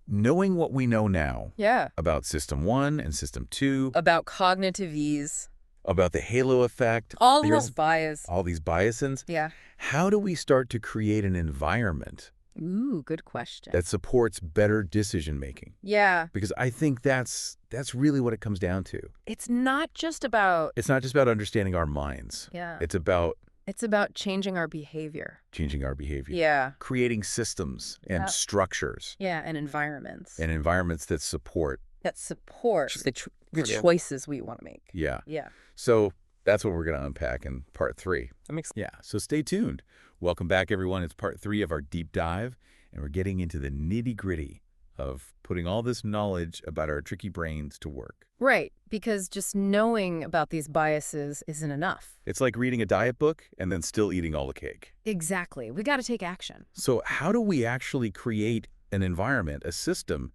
knowing what we know now Yeah. about System 1 and System 2, About cognitive ease. about the halo effect, All there's those bias. all these biases, Yeah. how do we start to create an environment Ooh, good question. that supports better decision making? Yeah. Because I think that's really what it comes down to. It's not just about It's not just about understanding our minds. Yeah. It's about It's about changing our behavior. changing our behavior. Yeah. Creating systems and Yeah. structures Yeah, and environments and environments that support. that support the choices we want to make. Yeah. Yeah. So that's what we're going to unpack in part 3. That makes Yeah. So stay tuned. Welcome back, everyone. It's part 3 of our deep dive, and we're getting into the nitty-gritty of putting all this knowledge about our tricky brains to work. Right, because just knowing about these biases isn't enough. It's like reading a diet book and then still eating all the cake. Exactly. We got to take action. So how do we actually create an environment, a system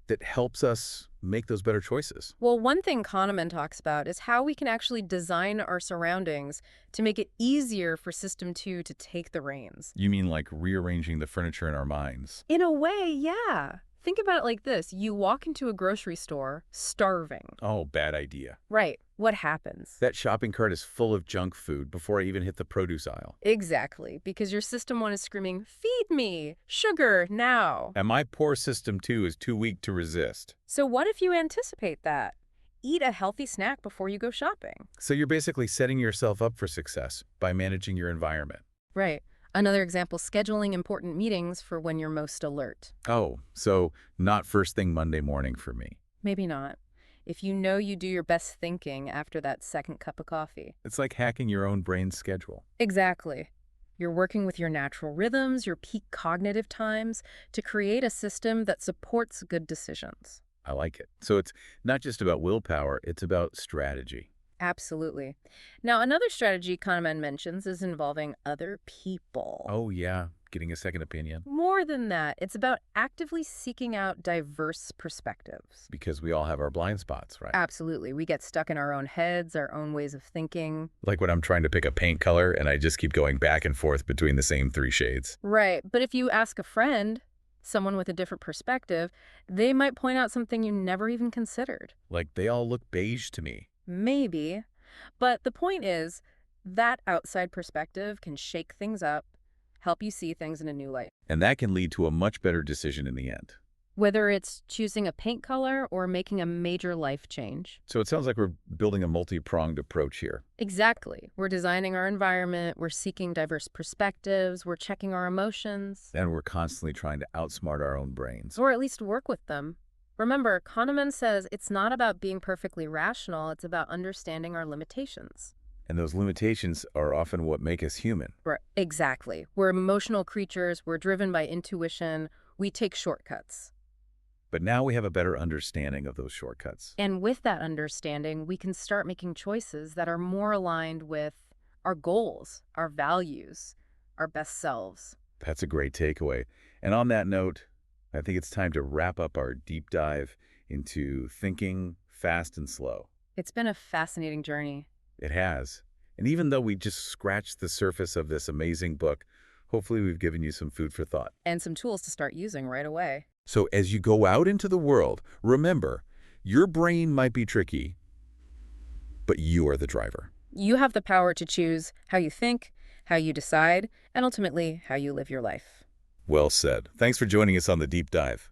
that helps us make those better choices? Well, one thing Kahneman talks about is how we can actually design our surroundings to make it easier for System 2 to take the reins. You mean like rearranging the furniture in our minds? In a way, yeah. Think about it like this. You walk into a grocery store starving. Oh, bad idea. Right. What happens? That shopping cart is full of junk food before I even hit the produce aisle. Exactly. Because your System 1 is screaming, feed me, sugar, now. And my poor System 2 is too weak to resist. So what if you anticipate that? Eat a healthy snack before you go shopping. So you're basically setting yourself up for success by managing your environment. Right. Another example, scheduling important meetings for when you're most alert. Oh, so not first thing Monday morning for me. Maybe not. If you know you do your best thinking after that second cup of coffee. It's like hacking your own brain's schedule. Exactly. You're working with your natural rhythms, your peak cognitive times, to create a system that supports good decisions. I like it. So it's not just about willpower, it's about strategy. Absolutely. Now, another strategy Kahneman mentions is involving other people. Oh, yeah. Getting a second opinion. More than that, it's about actively seeking out diverse perspectives. Because we all have our blind spots, right? Absolutely. We get stuck in our own heads, our own ways of thinking. Like when I'm trying to pick a paint color and I just keep going back and forth between the same 3 shades. Right. But if you ask a friend, someone with a different perspective, they might point out something you never even considered. Like they all look beige to me. Maybe. But the point is, that outside perspective can shake things up, help you see things in a new light. And that can lead to a much better decision in the end. Whether it's choosing a paint color or making a major life change. So it sounds like we're building a multi-pronged approach here. Exactly. We're designing our environment, we're seeking diverse perspectives, we're checking our emotions. And we're constantly trying to outsmart our own brains. Or at least work with them. Remember, Kahneman says it's not about being perfectly rational, it's about understanding our limitations. And those limitations are often what make us human. Right. Exactly. We're emotional creatures, we're driven by intuition, we take shortcuts. But now we have a better understanding of those shortcuts. And with that understanding, we can start making choices that are more aligned with our goals, our values, our best selves. That's a great takeaway. And on that note, I think it's time to wrap up our deep dive into thinking fast and slow. It's been a fascinating journey. It has. And even though we just scratched the surface of this amazing book, hopefully we've given you some food for thought. And some tools to start using right away. So as you go out into the world, remember, your brain might be tricky, but you are the driver. You have the power to choose how you think, how you decide, and ultimately how you live your life. Well said. Thanks for joining us on the Deep Dive.